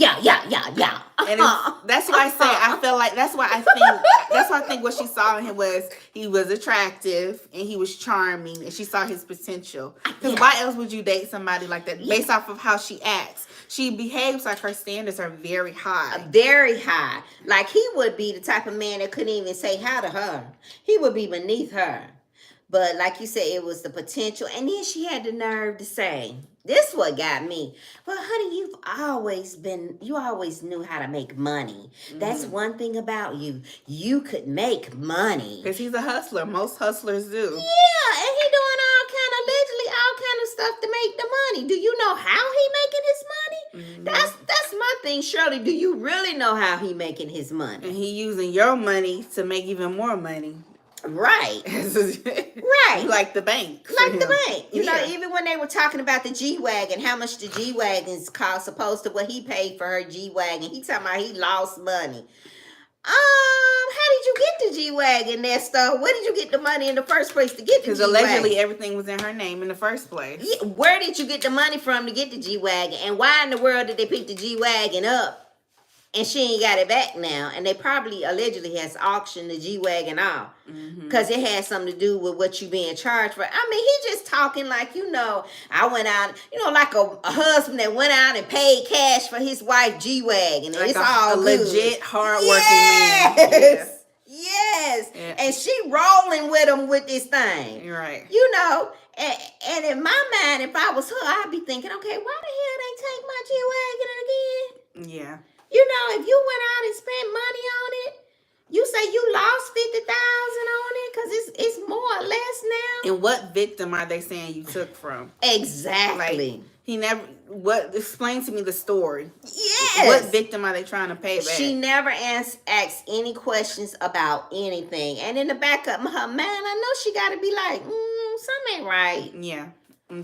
And that's why I say, I feel like, that's why I think what she saw in him was, he was attractive, and he was charming, and she saw his potential. Because why else would you date somebody like that, based off of how she acts? She behaves like her standards are very high. Very high. Like, he would be the type of man that couldn't even say hi to her. He would be beneath her. But like you said, it was the potential. And then she had the nerve to say, this what got me. But honey, you always knew how to make money. That's one thing about you. You could make money. Because he's a hustler. Most hustlers do. Yeah, and he doing allegedly all kind of stuff to make the money. Do you know how he making his money? That's my thing, Shirley. Do you really know how he making his money? And he using your money to make even more money. Right. Right. Like the bank. Like the bank. You know, even when they were talking about the G-Wagon, how much the G-Wagons cost opposed to what he paid for her G-Wagon. He talking about he lost money. How did you get the G-Wagon, Ernesto? Where did you get the money in the first place to get the G-Wagon? Because allegedly everything was in her name in the first place. Yeah, where did you get the money from to get the G-Wagon? And why in the world did they pick the G-Wagon up? And she ain't got it back now. And they probably allegedly has auctioned the G-Wagon off. Because it has something to do with what you being charged for. I mean, he just talking like, I went out, like a husband that went out and paid cash for his wife G-Wagon. And like it's all good. Legit, hardworking man. Yes. Yeah. And she rolling with him with this thing. Right. And in my mind, if I was her, I'd be thinking, okay, why the hell they take my G-Wagon again? Yeah. If you went out and spent money on it, you say you lost 50,000 on it because it's more or less now. And what victim are they saying you took from? Exactly. Like, explain to me the story. Yes. What victim are they trying to pay back? She never asks any questions about anything. And in the back of her mind, I know she got to be like, something ain't right. Yeah.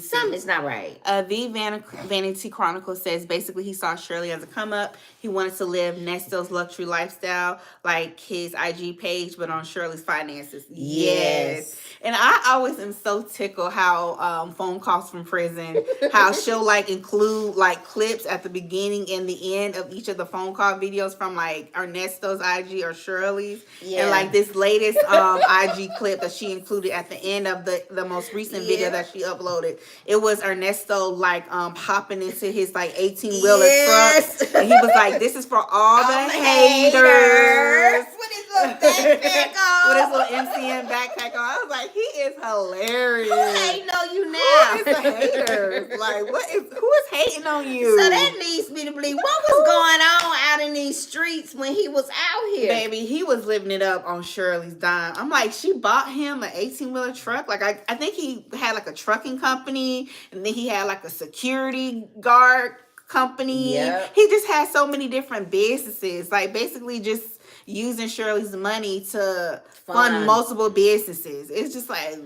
Something's not right. The Vanity Chronicle says basically he saw Shirley as a come up. He wanted to live Ernesto's luxury lifestyle, like his IG page, but on Shirley's finances. Yes. And I always am so tickled how phone calls from prison, how she'll like include like clips at the beginning and the end of each of the phone call videos from like Ernesto's IG or Shirley's. Yeah. And like this latest IG clip that she included at the end of the most recent video that she uploaded. It was Ernesto like hopping into his like 18-wheeler truck. And he was like, this is for all the haters. With his little backpack on. With his little MCN backpack on. I was like, he is hilarious. Who hating on you now? Who is the haters? Like, who is hating on you? So that leads me to believe what was going on out in these streets when he was out here. Baby, he was living it up on Shirley's dime. I'm like, she bought him an 18-wheeler truck. Like, I think he had like a trucking company, and then he had like a security guard company. Yep. He just had so many different businesses, like basically just using Shirley's money to fund multiple businesses. It's just like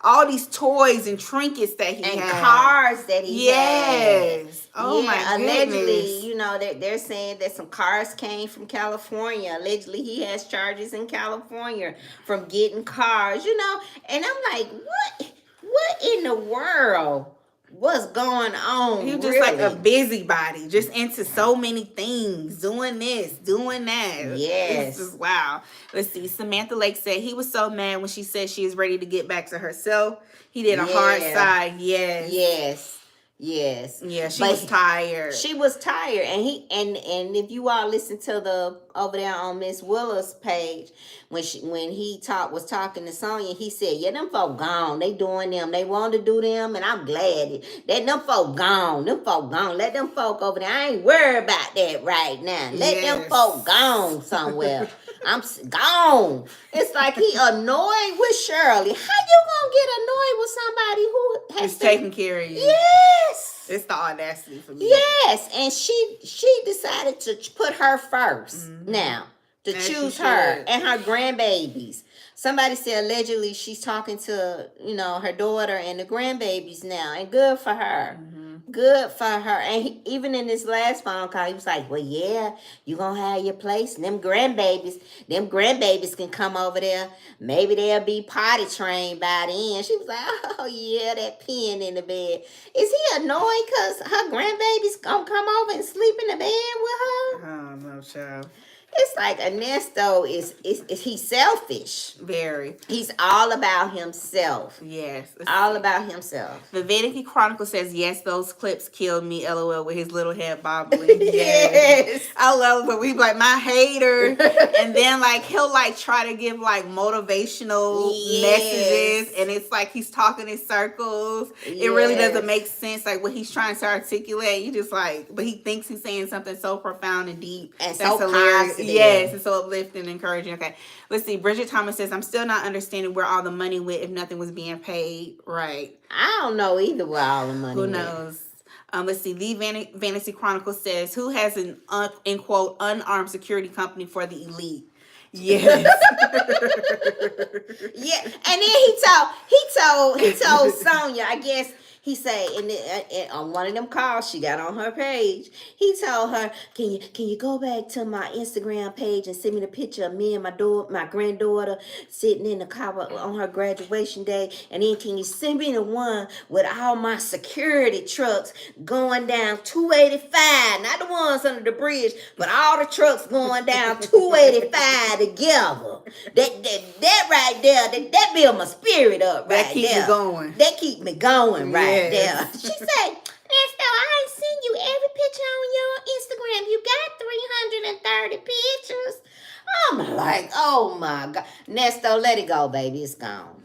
all these toys and trinkets that he had. And cars that he had. Yes. Oh my goodness. Allegedly, they're saying that some cars came from California. Allegedly, he has charges in California from getting cars, And I'm like, what in the world? What's going on? He was just like a busybody, just into so many things, doing this, doing that. Yes. It's just wow. Let's see. Samantha Lake said he was so mad when she said she is ready to get back to herself. He did a hard side. Yes. Yeah, she was tired. She was tired, and and if you all listen to over there on Miss Willer's page, when he was talking to Sonia, he said, "Yeah, them folk gone. They doing them. They want to do them, and I'm glad that them folk gone. Them folk gone. Let them folk over there. I ain't worried about that right now. Let them folk gone somewhere." Gone. It's like he annoyed with Shirley. How you gonna get annoyed with somebody who has He's taking care of you. Yes. It's the audacity for me. Yes, and she decided to put her 1st now, to As choose she her should. and her grandbabies. Somebody said allegedly she's talking to, her daughter and the grandbabies now, and good for her. Good for her. And even in this last phone call, he was like, well, yeah, you gonna have your place. And them grandbabies can come over there. Maybe they'll be potty trained by then. She was like, oh, yeah, that pen in the bed. Is he annoyed because her grandbabies gonna come over and sleep in the bed with her? Oh, no, child. It's like Ernesto is he's selfish. Very. He's all about himself. Yes. All about himself. The Vedic Chronicle says, yes, those clips killed me, LOL, with his little head bobbling. Yes. I love it, but we like, my hater. And then, like, he'll, like, try to give, like, motivational messages. And it's like he's talking in circles. It really doesn't make sense, like, what he's trying to articulate. You just, like, but he thinks he's saying something so profound and deep. And that's so hilarious. positive. Yes, it's so uplifting and encouraging. Okay, let's see. Bridget Thomas says, I'm still not understanding where all the money went if nothing was being paid. Right. I don't know either where all the money Who went. knows? Let's see. The Fantasy Chronicle says, who has an, in quote, unarmed security company for the elite? Yes. Yeah, and then he told Sonia, I guess he said on one of them calls she got on her page, he told her, can you go back to my Instagram page and send me the picture of me and my granddaughter sitting in the car on her graduation day, and then can you send me the one with all my security trucks going down 285, not the ones under the bridge, but all the trucks going down 285 together. That right there, that build my spirit up right there. That keep me going. That keep me going right there. Yes. She said, Ernesto, I ain't seen you every picture on your Instagram. You got 330 pictures. I'm like, oh my God. Ernesto, let it go, baby. It's gone.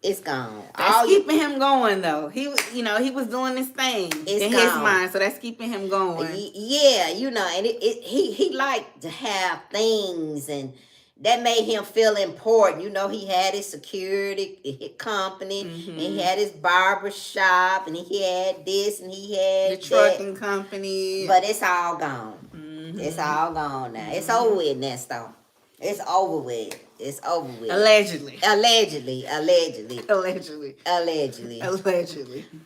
It's gone. That's keeping him going, though. He was, he was doing this thing in his mind, so that's keeping him going. Yeah, and he liked to have things, and that made him feel important. He had his security company, and he had his barber shop, and he had this, and he had the trucking company. But it's all gone. It's all gone now. It's over with, Ernesto. It's over with. It's over with. Allegedly. Allegedly.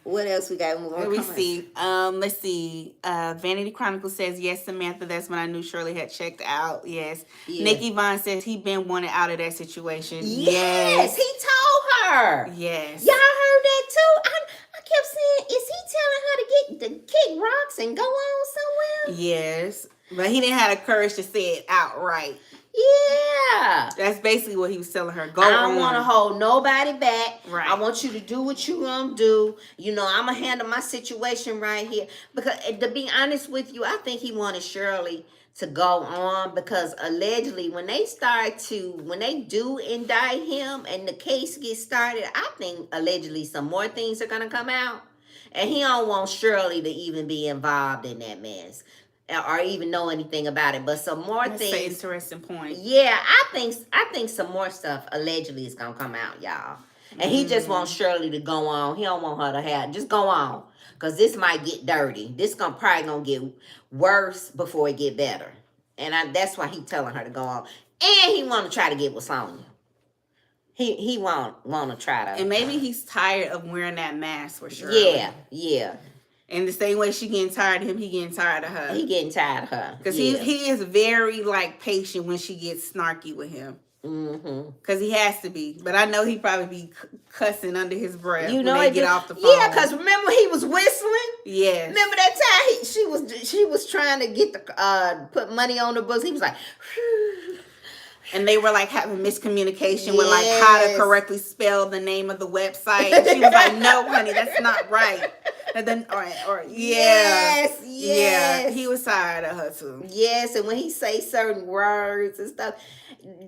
What else we got? Let me see. Let's see. Vanity Chronicle says, yes, Samantha, that's when I knew Shirley had checked out. Yes. Yeah. Nikki Vaughn says he been wanted out of that situation. Yes. He told her. Yes. Y'all heard that too? I kept saying, is he telling her to kick rocks and go on somewhere? Yes. But he didn't have the courage to say it outright. Yeah. That's basically what he was telling her. I don't want to hold nobody back. Right. I want you to do what you gonna do. I'm gonna handle my situation right here. Because to be honest with you, I think he wanted Shirley to go on, because allegedly when they do indict him and the case gets started, I think allegedly some more things are gonna come out. And he don't want Shirley to even be involved in that mess, or even know anything about it. But some more things. That's an interesting point. Yeah, I think some more stuff allegedly is gonna come out, y'all. And he just wants Shirley to go on. He don't want her to have, just go on, because this might get dirty. This probably gonna get worse before it get better. And that's why he telling her to go on. And he want to try to get with Sonia. He want to try to. And maybe he's tired of wearing that mask for Shirley. Yeah. And the same way she getting tired of him, he getting tired of her. He getting tired of her. Because he is very, patient when she gets snarky with him. Because he has to be. But I know he probably be cussing under his breath when they get off the phone. Yeah, because remember he was whistling? Yes. Remember that time she was trying to get put money on the books. He was like... And they were having miscommunication with how to correctly spell the name of the website. And she was like, no, honey, that's not right. And then, yes, Yes. Yeah, he was tired of her too. Yes, and when he say certain words and stuff,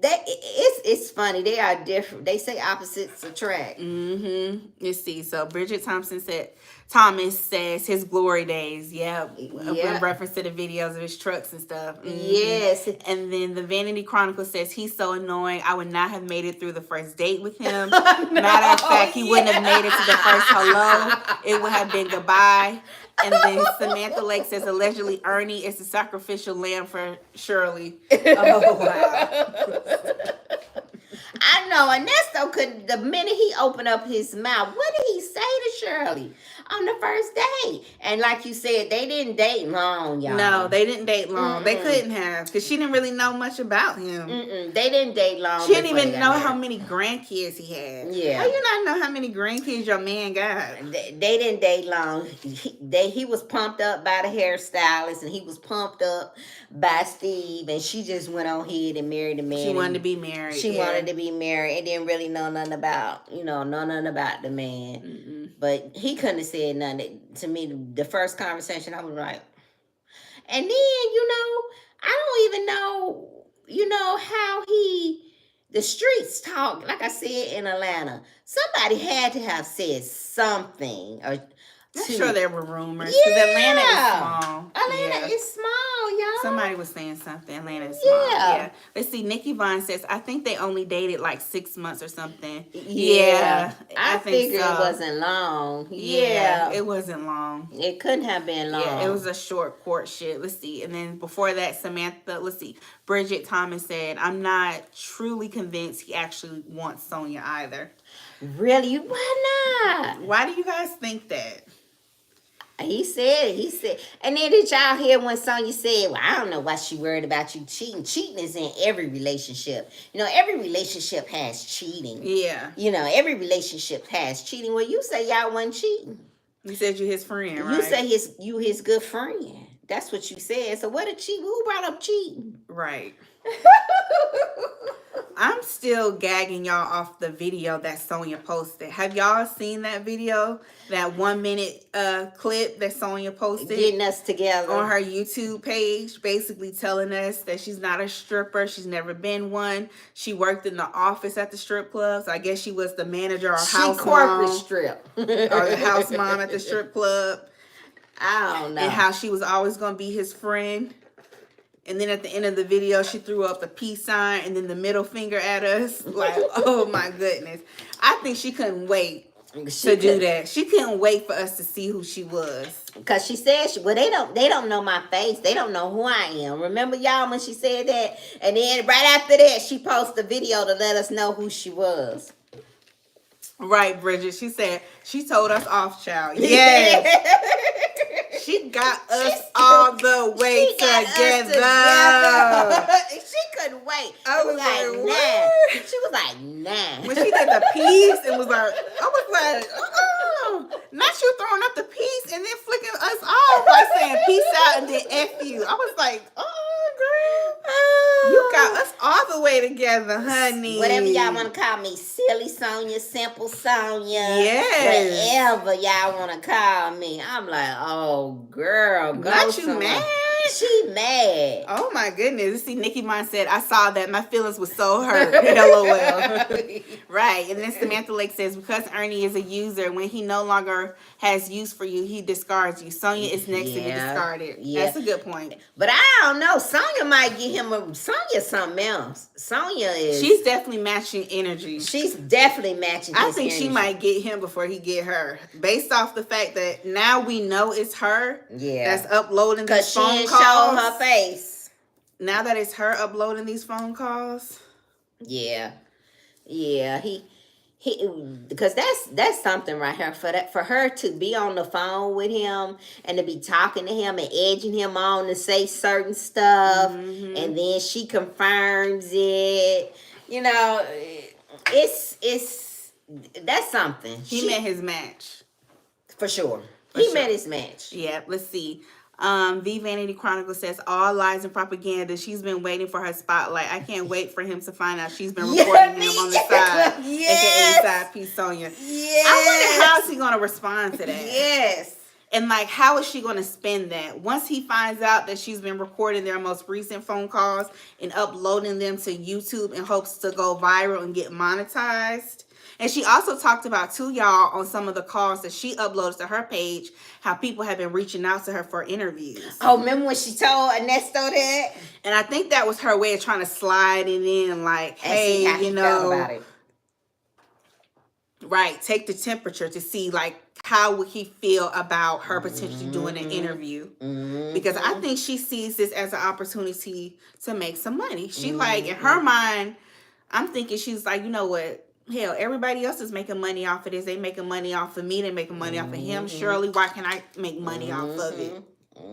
that it's funny. They are different. They say opposites attract. Mm-hmm. Let's see. So Bridget Thomas says his glory days. Yeah. In reference to the videos of his trucks and stuff. Mm-hmm. Yes. And then the Vanity Chronicle says he's so annoying. I would not have made it through the first date with him. No, matter of fact, he wouldn't have made it to the first hello. It would have been goodbye. And then Samantha Lake says allegedly Ernie is the sacrificial lamb for Shirley. Oh wow. I know Ernesto could, the minute he opened up his mouth, what did he say to Shirley on the first date? And like you said, they didn't date long, y'all. No, they didn't date long. They couldn't have, because she didn't really know much about him. They didn't date long. She didn't even know how many grandkids he had. Yeah. How you not know how many grandkids your man got? They didn't date long. He was pumped up by the hairstylist, and he was pumped up by Steve, and she just went on ahead and married the man. She wanted to be married. She wanted to be married and didn't really know nothing about, nothing about the man. Mm-mm. But he couldn't have said nothing to me. The first conversation, I was like, and then, I don't even know, how the streets talk. Like I said in Atlanta, somebody had to have said something. I'm sure there were rumors. Because Atlanta is small. Atlanta is small, y'all. Somebody was saying something. Atlanta is small. Yeah. Let's see. Nikki Vaughn says, I think they only dated like 6 months or something. Yeah. I think so. It wasn't long. Yeah. It wasn't long. It couldn't have been long. Yeah, it was a short courtship. Let's see. And then before that, Bridget Thomas said, I'm not truly convinced he actually wants Sonia either. Really? Why not? Why do you guys think that? He said, and then did y'all hear when Sonia said, well, I don't know why she worried about you cheating. Cheating is in every relationship. Every relationship has cheating. Yeah. Every relationship has cheating. Well, you say y'all wasn't cheating. You said you his friend, right? You say you his good friend. That's what you said. So what a cheat? Who brought up cheating? Right. I'm still gagging y'all off the video that Sonia posted. Have y'all seen that video? That 1 minute clip that Sonia posted? Getting us together. On her YouTube page, basically telling us that she's not a stripper. She's never been one. She worked in the office at the strip club. So I guess she was the manager or house corporate mom. Strip. Or the house mom at the strip club. I don't know. And how she was always going to be his friend. And then at the end of the video, she threw up the peace sign and then the middle finger at us. Like, oh my goodness. I think she couldn't wait to do that. She couldn't wait for us to see who she was. Because she said, they don't know my face. They don't know who I am. Remember, y'all, when she said that? And then right after that, she posted a video to let us know who she was. Right, Bridget. She said, she told us off, child. Yes. She got us all the way together. She couldn't wait. I was like, nah. She was like, nah. When she did the peace and was like, I was like, not you throwing up the peace and then flicking us off by saying peace out and then F you. I was like, girl, you got us all the way together, honey. Whatever y'all want to call me, silly Sonia, simple Sonia, yes, whatever y'all want to call me. I'm like, oh, girl, go not you somewhere. mad? She mad. Oh my goodness. See, Nikki Vaughn said, I saw that. My feelings were so hurt. LOL. Right. And then Samantha Lake says, because Ernie is a user, when he no longer has use for you, he discards you. Sonia is next to be discarded. Yeah. That's a good point. But I don't know. Sonia might get him Sonia something else. Sonia is. She's definitely matching energy. She's definitely matching I think she might get him before he get her. Based off the fact that now we know it's her that's uploading these phone calls. Show her face. Now that it's her uploading these phone calls. Yeah. He because that's something right here for her to be on the phone with him and to be talking to him and edging him on to say certain stuff, and then she confirms it. It's that's something. He met his match. For sure. He met his match. Yeah, let's see. The Vanity Chronicle says, all lies and propaganda. She's been waiting for her spotlight. I can't wait for him to find out she's been recording him on the side. AKA side piece Sonia. Yes. I wonder how's he going to respond to that. Yes. And like, how is she going to spend that? Once he finds out that she's been recording their most recent phone calls and uploading them to YouTube in hopes to go viral and get monetized. And she also talked about, too, y'all, on some of the calls that she uploads to her page, how people have been reaching out to her for interviews. Oh, remember when she told Ernesto that? And I think that was her way of trying to slide it in, like, hey, and see how you he know, felt about it. Right, take the temperature to see, like, how would he feel about her potentially doing an interview. Because I think she sees this as an opportunity to make some money. She like, in her mind, I'm thinking she's like, you know what? Hell, everybody else is making money off of this. They making money off of me. They making money off of him. Shirley, why can't I make money off of it?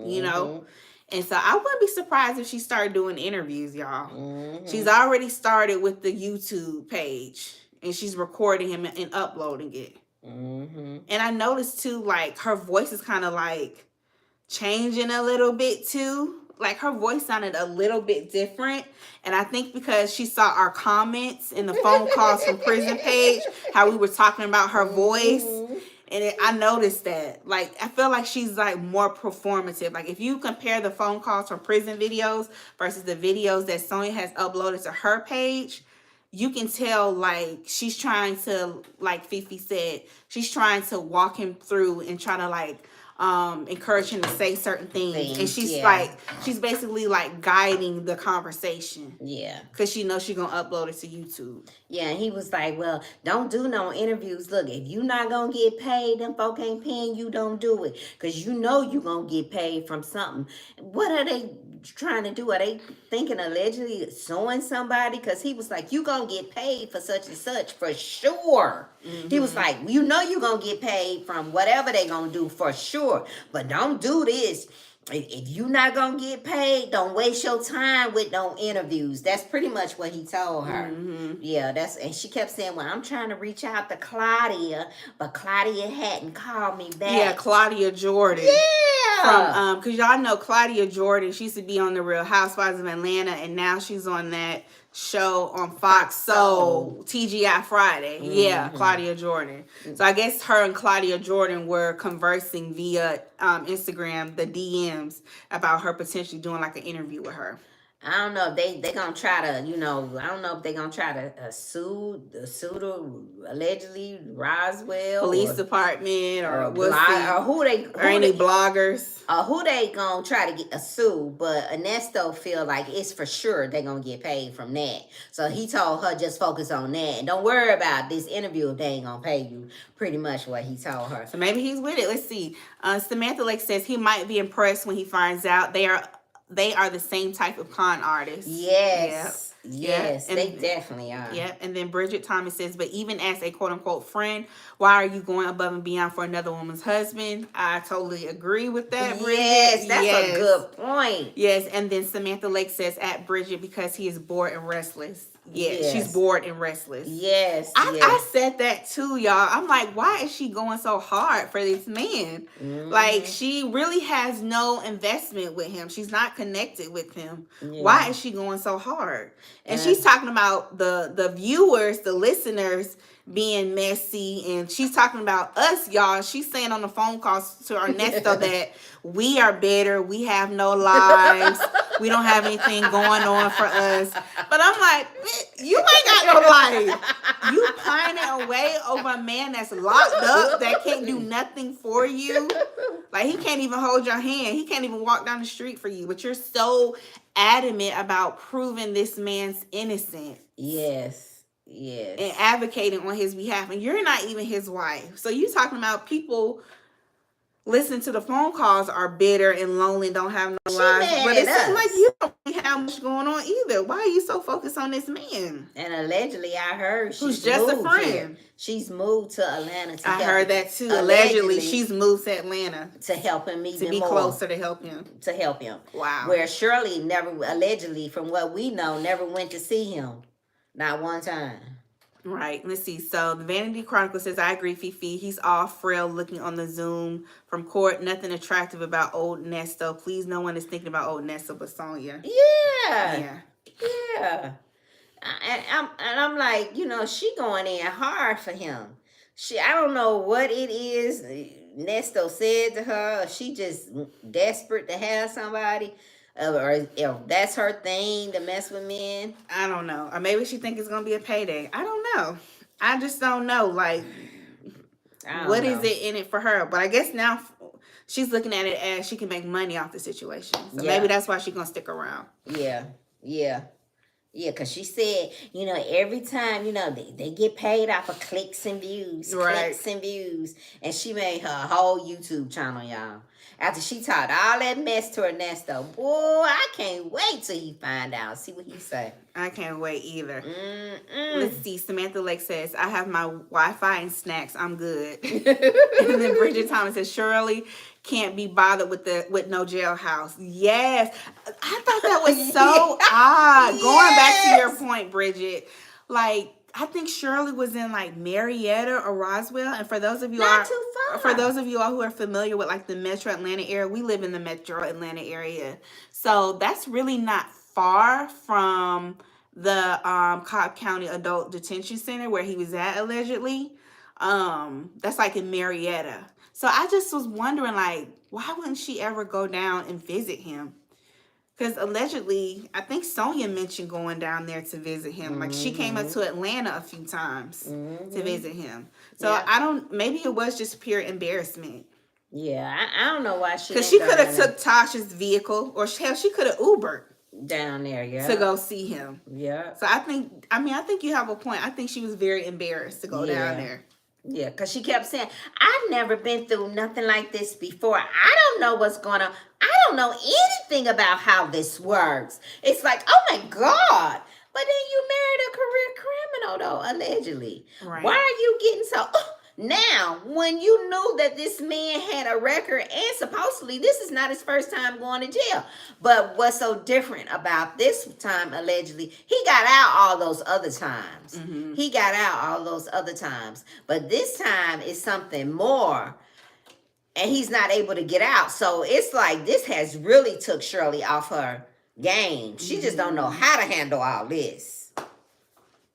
You know? And so I wouldn't be surprised if she started doing interviews, y'all. She's already started with the YouTube page. And she's recording him and uploading it. And I noticed, too, like, her voice is kind of, like, changing a little bit, too. Like, her voice sounded a little bit different. And I think because she saw our comments in the phone calls from prison page, how we were talking about her voice. And I noticed that. Like, I feel like she's, like, more performative. Like, if you compare the phone calls from prison videos versus the videos that Sonia has uploaded to her page, you can tell, like, she's trying to, like Fifi said, she's trying to walk him through and try to, like, encourage him to say certain things. And she's like, she's basically like guiding the conversation. Yeah. Because she knows she's going to upload it to YouTube. Yeah, and he was like, well, don't do no interviews. Look, if you not going to get paid, them folk ain't paying you, don't do it. Because you know you going to get paid from something. What are they trying to do? Are they thinking allegedly suing somebody? Because he was like, you going to get paid for such and such for sure. He was like, you know you going to get paid from whatever they going to do for sure. But don't do this. If you not going to get paid, don't waste your time with no interviews. That's pretty much what he told her. Yeah, and she kept saying, well, I'm trying to reach out to Claudia, but Claudia hadn't called me back. Yeah, Claudia Jordan. Yeah. Because y'all know Claudia Jordan, she used to be on The Real Housewives of Atlanta, and now she's on that show on Fox Soul, TGI Friday. Yeah, Claudia Jordan. So I guess her and Claudia Jordan were conversing via Instagram, the DMs, about her potentially doing like an interview with her. I don't know if they gonna try to, I don't know if they gonna try to sue the allegedly Roswell police department or who any bloggers who they gonna try to get a sue. But Ernesto feel like it's for sure they gonna get paid from that. So he told her just focus on that and don't worry about this interview if they ain't gonna pay you. Pretty much what he told her. So maybe he's with it. Let's see. Samantha Lake says he might be impressed when he finds out they are the same type of con artists. Yes. Yep. Yes, and they definitely are. Yep. And then Bridget Thomas says, but even as a quote unquote friend, why are you going above and beyond for another woman's husband? I totally agree with that, Bridget. Yes, that's a good point. Yes. And then Samantha Lake says at Bridget because he is bored and restless. Yes. She's bored and restless. Yes. I said that too, y'all. I'm like, why is she going so hard for this man? Like, she really has no investment with him. She's not connected with him. Why is she going so hard? And she's talking about the viewers, the listeners being messy, and she's talking about us, y'all. She's saying on the phone calls to Ernesto that we are better, we have no lives, we don't have anything going on for us. But I'm like, you ain't got no life. You pining away over a man that's locked up that can't do nothing for you. Like, he can't even hold your hand. He can't even walk down the street for you. But you're so adamant about proving this man's innocent. Yes. Yes. And advocating on his behalf. And you're not even his wife. So you talking about people listening to the phone calls are bitter and lonely, don't have no lives. But it seems like you don't really have much going on either. Why are you so focused on this man? And allegedly, I heard who's just a friend. Here. She's moved to Atlanta. I heard that too. Allegedly, she's moved to Atlanta to help him to be closer to help him. To help him. Wow. Where Shirley never, allegedly, from what we know, never went to see him. Not one time. Right. Let's see. So the Vanity Chronicle says, I agree, Fifi. He's all frail looking on the Zoom from court. Nothing attractive about old Ernesto. Please, no one is thinking about old Ernesto but Sonia. Yeah. And I'm like, she going in hard for him. I don't know what it is. Nesto said to her, or she just desperate to have somebody, or that's her thing to mess with men. I don't know. Or maybe she think it's gonna be a payday. I don't know. I just don't know. Like, what is it in it for her? But I guess now she's looking at it as she can make money off the situation. So maybe that's why she's gonna stick around. Yeah. Because she said, every time, they get paid off of clicks and views. And she made her whole YouTube channel, y'all. After she talked all that mess to Ernesto. Boy, I can't wait till he find out. See what he say. I can't wait either. Let's see. Samantha Lake says, I have my Wi-Fi and snacks. I'm good. And then Bridget Thomas says, Shirley can't be bothered with no jailhouse. Yes. I thought that was so odd. Yes. Going back to your point, Bridget, like, I think Shirley was in like Marietta or Roswell. And for those of you all who are familiar with like the Metro Atlanta area, we live in the Metro Atlanta area. So that's really not far from the Cobb County Adult Detention Center where he was at allegedly. That's like in Marietta. So I just was wondering, like, why wouldn't she ever go down and visit him? Because allegedly, I think Sonia mentioned going down there to visit him. Like, she came up to Atlanta a few times to visit him. So maybe it was just pure embarrassment. Yeah, I don't know why she. Because she could have took Tasha's vehicle, or hell, she could have Ubered down there, to go see him. Yeah. So I think you have a point. I think she was very embarrassed to go down there. Yeah, because she kept saying, I've never been through nothing like this before. I don't know what's going on. I don't know anything about how this works. It's like, oh my God. But then you married a career criminal, though, allegedly. Right. Why are you getting so... Now, when you knew that this man had a record, and supposedly this is not his first time going to jail, but what's so different about this time, allegedly, he got out all those other times. He got out all those other times. But this time is something more, and he's not able to get out. So it's like this has really took Shirley off her game. She just don't know how to handle all this.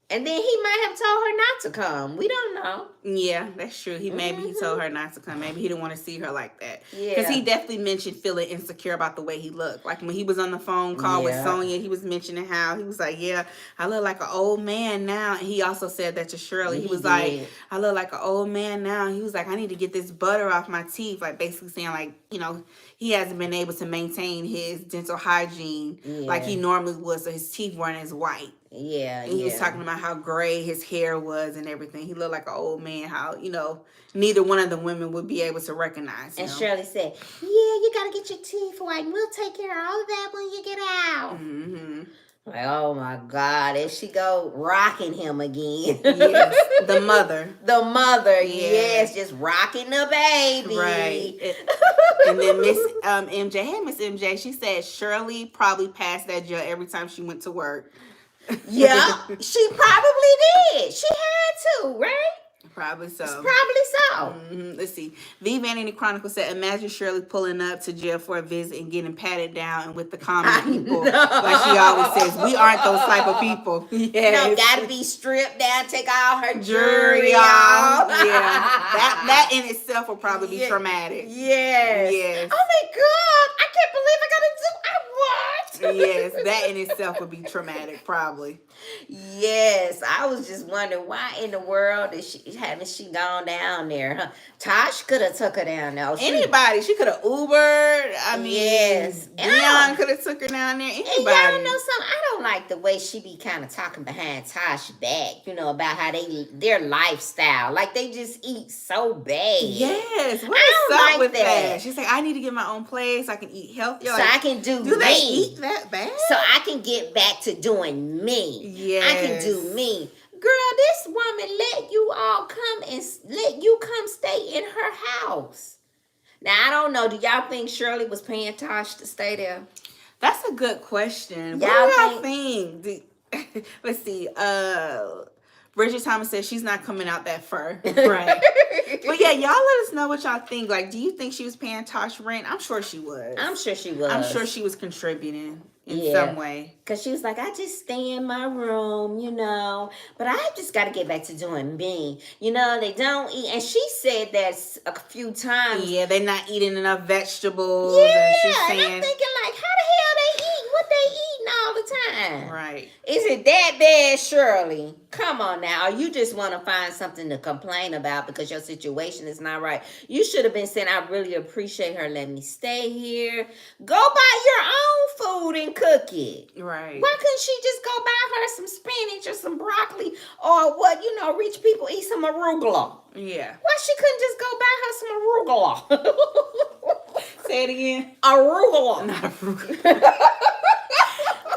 And then he might have told her not to come. We don't know. Yeah, that's true. Maybe he told her not to come. Maybe he didn't want to see her like that. Yeah. Because he definitely mentioned feeling insecure about the way he looked. Like when he was on the phone call with Sonia, he was mentioning how he was like, yeah, I look like an old man now. And he also said that to Shirley. He was like, I look like an old man now. He was like, I need to get this butter off my teeth. Like basically saying like, he hasn't been able to maintain his dental hygiene like he normally would. So his teeth weren't as white. Yeah, and he was talking about how gray his hair was and everything. He looked like an old man, how, neither one of the women would be able to recognize him. And Shirley said, yeah, you got to get your teeth white. And we'll take care of all of that when you get out. Like, oh, my God. There she go rocking him again. Yes, the mother. The mother, yes, just rocking the baby. Right. And then Miss MJ, hey, Miss MJ, she said Shirley probably passed that jail every time she went to work. Yeah, she probably did. She had to, right? Probably so. Probably so. Let's see. The Vanity Chronicle said, imagine Shirley pulling up to jail for a visit and getting patted down and with the common people. Like she always says, we aren't those type of people. Yes. Gotta be stripped down, take all her jewelry off. Yeah. That in itself will probably be traumatic. Yes. Oh my God. I can't believe I gotta do what? Yes, that in itself would be traumatic, probably. Yes, I was just wondering why in the world haven't she gone down there? Huh? Tosh could have took her down there. Anybody, she could have Ubered. I mean, yes, Dion could have took her down there. Anybody. And y'all know something? I don't like the way she be kind of talking behind Tosh back. About how their lifestyle, like they just eat so bad. Yes, what is up with that? She's like, I need to get my own place. I can eat healthy. So I can do me. They eat that bad? So I can get back to doing me. Yes. I can do me. Girl, this woman let you all come and let you come stay in her house. Now, I don't know. Do y'all think Shirley was paying Tosh to stay there? That's a good question. What do y'all think? Let's see. Bridget Thomas says she's not coming out that fur. Right. Well, yeah, y'all let us know what y'all think. Like, do you think she was paying Tosh rent? I'm sure she was. I'm sure she was. I'm sure she was contributing in some way. Because she was like, I just stay in my room, but I just got to get back to doing me. They don't eat. And she said that a few times. Yeah, they're not eating enough vegetables. Yeah, and she's saying, and I'm thinking, like, how the hell they eat what they eating all the time? Right. Is it that bad, Shirley? Come on now. Or you just want to find something to complain about because your situation is not right. You should have been saying, I really appreciate her letting me stay here. Go buy your own food and cook it. Right. Why couldn't she just go buy her some spinach or some broccoli or what, rich people eat some arugula? Yeah. Why she couldn't just go buy her some arugula? Say it again. Arugula. Not arugula.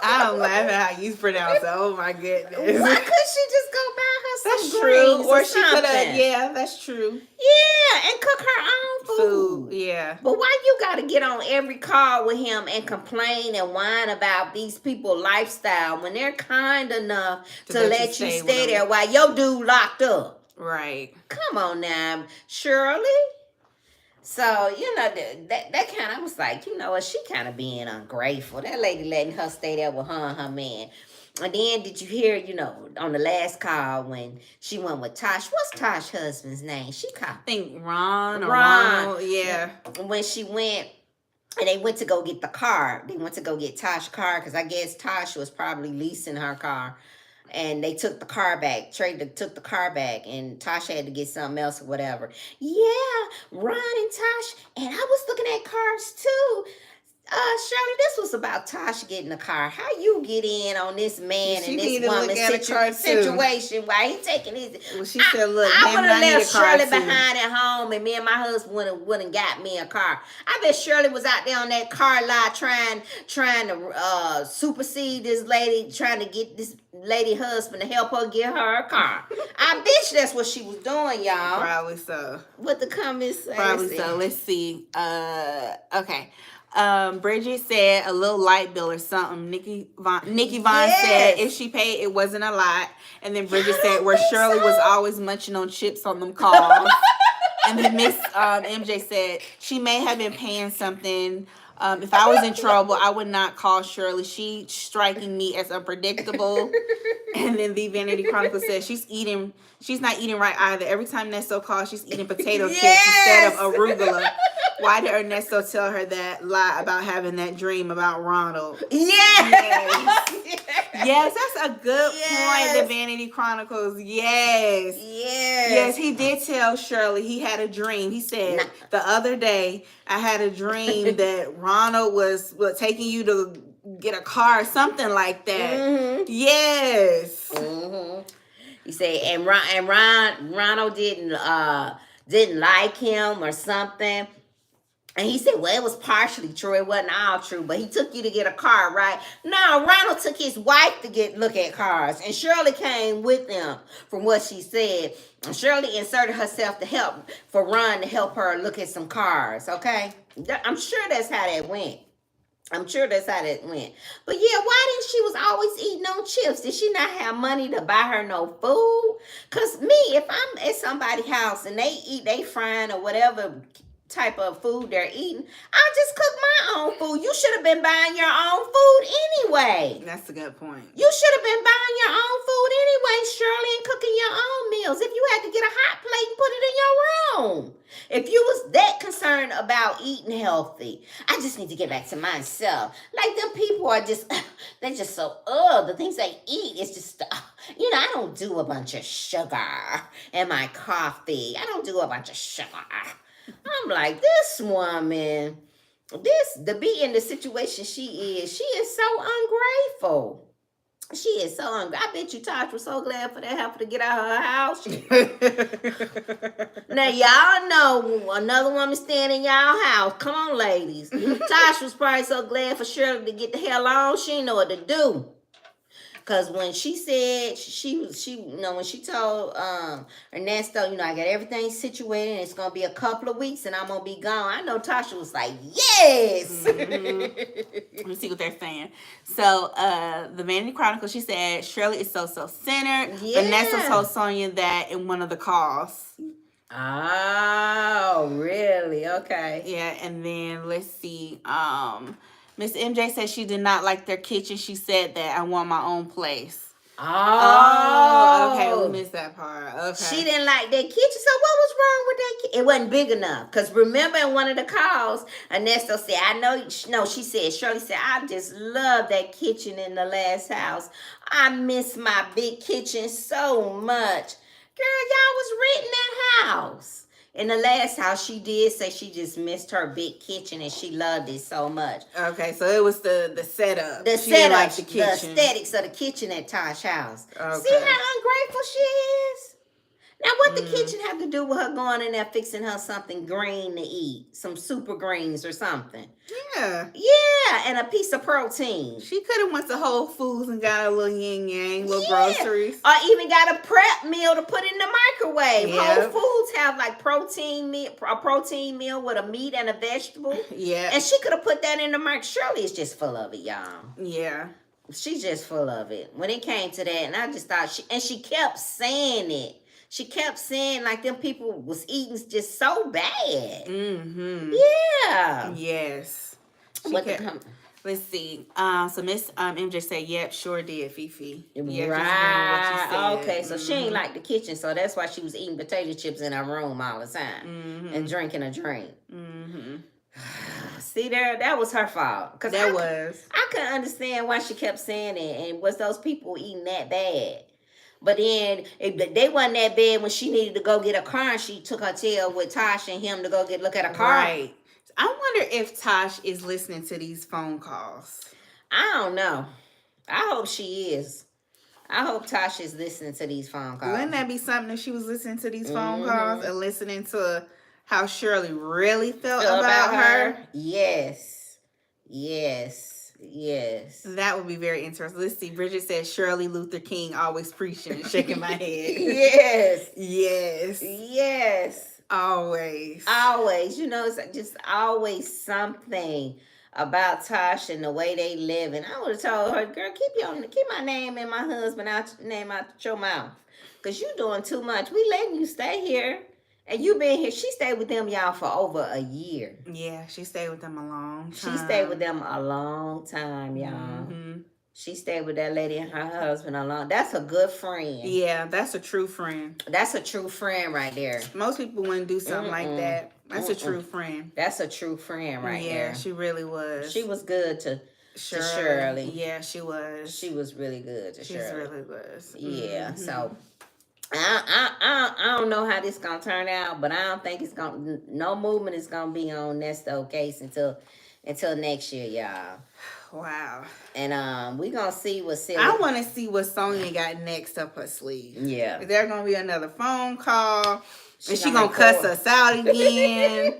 I'm laughing at how you pronounce it. Oh my goodness. Why couldn't she just go buy her some That's greens true. Or she could have. something? Yeah, that's true. Yeah, and cook her own food. Yeah. But why you gotta get on every call with him and complain and whine about these people's lifestyle when they're kind enough to let you stay there while your dude locked up? Right. Come on now, Shirley. So, that kind of, I was like, what, she kind of being ungrateful. That lady letting her stay there with her and her man. And then did you hear, on the last call when she went with Tosh? What's Tosh's husband's name? She called. I think Ron. Yeah. When she went, and they went to go get the car. They went to go get Tosh's car because I guess Tosh was probably leasing her car. And they took the car back. Took the car back, and Tasha had to get something else or whatever. Yeah, Ron and Tosh, and I was looking at cars too. Shirley, this was about Tasha getting the car. How you get in on this man and this woman's situation while he taking his? Well, she said, "Look, I would have left Shirley too. behind at home, and me and my husband wouldn't got me a car. I bet Shirley was out there on that car lot trying to supersede this lady, trying to get this lady husband to help her get her a car. I bet you that's what she was doing, y'all. Probably so. What the comments say? Probably so. Let's see. Okay. Bridget said a little light bill or something. Nikki Vaughn said if she paid, it wasn't a lot. And then Bridget said where Shirley was always munching on chips on them calls. And then Miss MJ said she may have been paying something. If I was in trouble, I would not call Shirley. She's striking me as unpredictable. And then the Vanity Chronicle says she's not eating right either. Every time Ernesto calls, she's eating potato chips instead of arugula. Why did Ernesto tell her that lie about having that dream about Ronald? Yes. Yes, that's a good point, the Vanity Chronicles. Yes, he did tell Shirley he had a dream. He said, the other day, I had a dream that Ronald was taking you to get a car or something like that. Mm-hmm. Yes. Mm-hmm. He said, and Ronald didn't like him or something. And he said, well, it was partially true. It wasn't all true. But he took you to get a car, right? No, Ronald took his wife to look at cars. And Shirley came with him from what she said. And Shirley inserted herself for Ron to help her look at some cars, okay? I'm sure that's how that went. But yeah, why didn't she was always eating on chips? Did she not have money to buy her no food? Because me, if I'm at somebody's house and they frying or whatever type of food they're eating, I just cook my own food. You should have been buying your own food anyway. That's a good point. You should have been buying your own food anyway, Shirley, and cooking your own meals. If you had to get a hot plate and put it in your room. If you was that concerned about eating healthy, I just need to get back to myself. Like, them people are just, they're just so, the things they eat is just, I don't do a bunch of sugar in my coffee. I don't do a bunch of sugar. I'm like, this woman, to be in the situation she is so ungrateful. She is so ungrateful. I bet you Tosh was so glad for that help to get out of her house. Now, y'all know another woman staying in y'all house. Come on, ladies. Tosh was probably so glad for Shirley to get the hell on. She didn't know what to do. Because when she said, when she told Ernesto, I got everything situated and it's going to be a couple of weeks and I'm going to be gone. I know Tasha was like, yes. Mm-hmm. Let me see what they're saying. So the Vanity Chronicle, she said, Shirley is so centered. Yeah. Vanessa told Sonia that in one of the calls. Oh, really? Okay. Yeah, and then let's see. Miss MJ said she did not like their kitchen. She said that I want my own place. Oh, okay. We Oh, missed that part. Okay. she didn't like that kitchen. So what was wrong with that kitchen? It wasn't big enough. Because remember in one of the calls, Ernesto said, I know, no, she said, Shirley said, I just love that kitchen in the last house. I miss my big kitchen so much. Girl, y'all was renting that house. In the last house, she did say she just missed her big kitchen and she loved it so much. Okay, so it was the setup. The She didn't setup, like the kitchen. the aesthetics of the kitchen at Tosh's house. Okay. See how ungrateful she is? Now, what the kitchen have to do with her going in there fixing her something green to eat? Some super greens or something. Yeah. Yeah, and a piece of protein. She could have went to Whole Foods and got a little yin yang, little groceries. Or even got a prep meal to put in the microwave. Yep. Whole Foods have like protein meal, a protein meal with a meat and a vegetable. Yeah. And she could have put that in the microwave. Shirley is just full of it, y'all. Yeah. She's just full of it. When it came to that, and I just thought she kept saying it. She kept saying like them people was eating just so bad. Mm-hmm. Yeah. Yes. Let's see. So Miss MJ said, "Yep, sure did, Fifi." Yeah, right. Okay. So she ain't like the kitchen, so that's why she was eating potato chips in her room all the time and drinking a drink. Mm-hmm. See there, that was her fault. Cause I couldn't understand why she kept saying it, and was those people eating that bad? But then if they wasn't that bad when she needed to go get a car and she took her tail with Tosh and him to go look at a car. Right. I wonder if Tosh is listening to these phone calls. I don't know. I hope she is. I hope Tosh is listening to these phone calls. Wouldn't that be something if she was listening to these phone calls and listening to how Shirley really felt about her? Yes. Yes. Yes. That would be very interesting. Let's see. Bridget says Shirley Luther King always preaching, shaking my head. Yes. Yes. Yes. Always. Always. You know, it's just always something about Tosh and the way they live. And I would have told her, girl, keep my name and my husband name out your mouth. Because you doing too much. We letting you stay here. And you been here. She stayed with them, y'all, for over a year. Yeah, she stayed with them a long time. She stayed with them a long time, y'all. Mm-hmm. She stayed with that lady and her husband a long. That's a good friend. Yeah, that's a true friend. That's a true friend right there. Most people wouldn't do something like that. That's a true friend. That's a true friend right there. Yeah, she really was. She was good to Shirley. Yeah, she was. She was really good to Shirley. She really was. Yeah, so I don't know how this gonna turn out, but I don't think it's gonna. No movement is gonna be on Ernesto case until next year, y'all. Wow. And we gonna see what Silly. I want to see what Sonia got next up her sleeve. Yeah. Is there gonna be another phone call? And she gonna cuss us out again?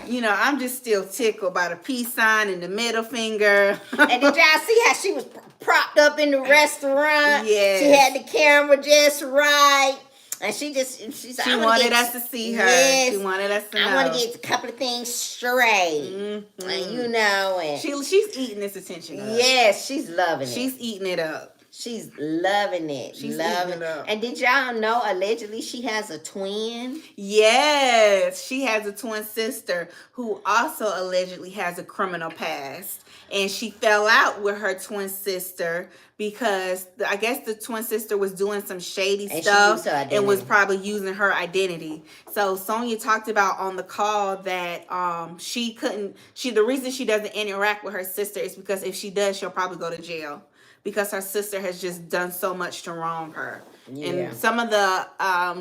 You know, I'm just still tickled by the peace sign and the middle finger. And did y'all see how she was propped up in the restaurant? Yeah. She had the camera just right. And she wanted us to see her. Yes, she wanted us to know. I want to get a couple of things straight. Mm-hmm. And you know, and she's eating this attention up. Yes, she's loving it. She's eating it up. She's loving it. She's loving it up. And did y'all know allegedly she has a twin? Yes, she has a twin sister who also allegedly has a criminal past. And she fell out with her twin sister because I guess the twin sister was doing some shady stuff and was probably using her identity. So Sonia talked about on the call that the reason she doesn't interact with her sister is because if she does, she'll probably go to jail. Because her sister has just done so much to wrong her. Yeah. And some of the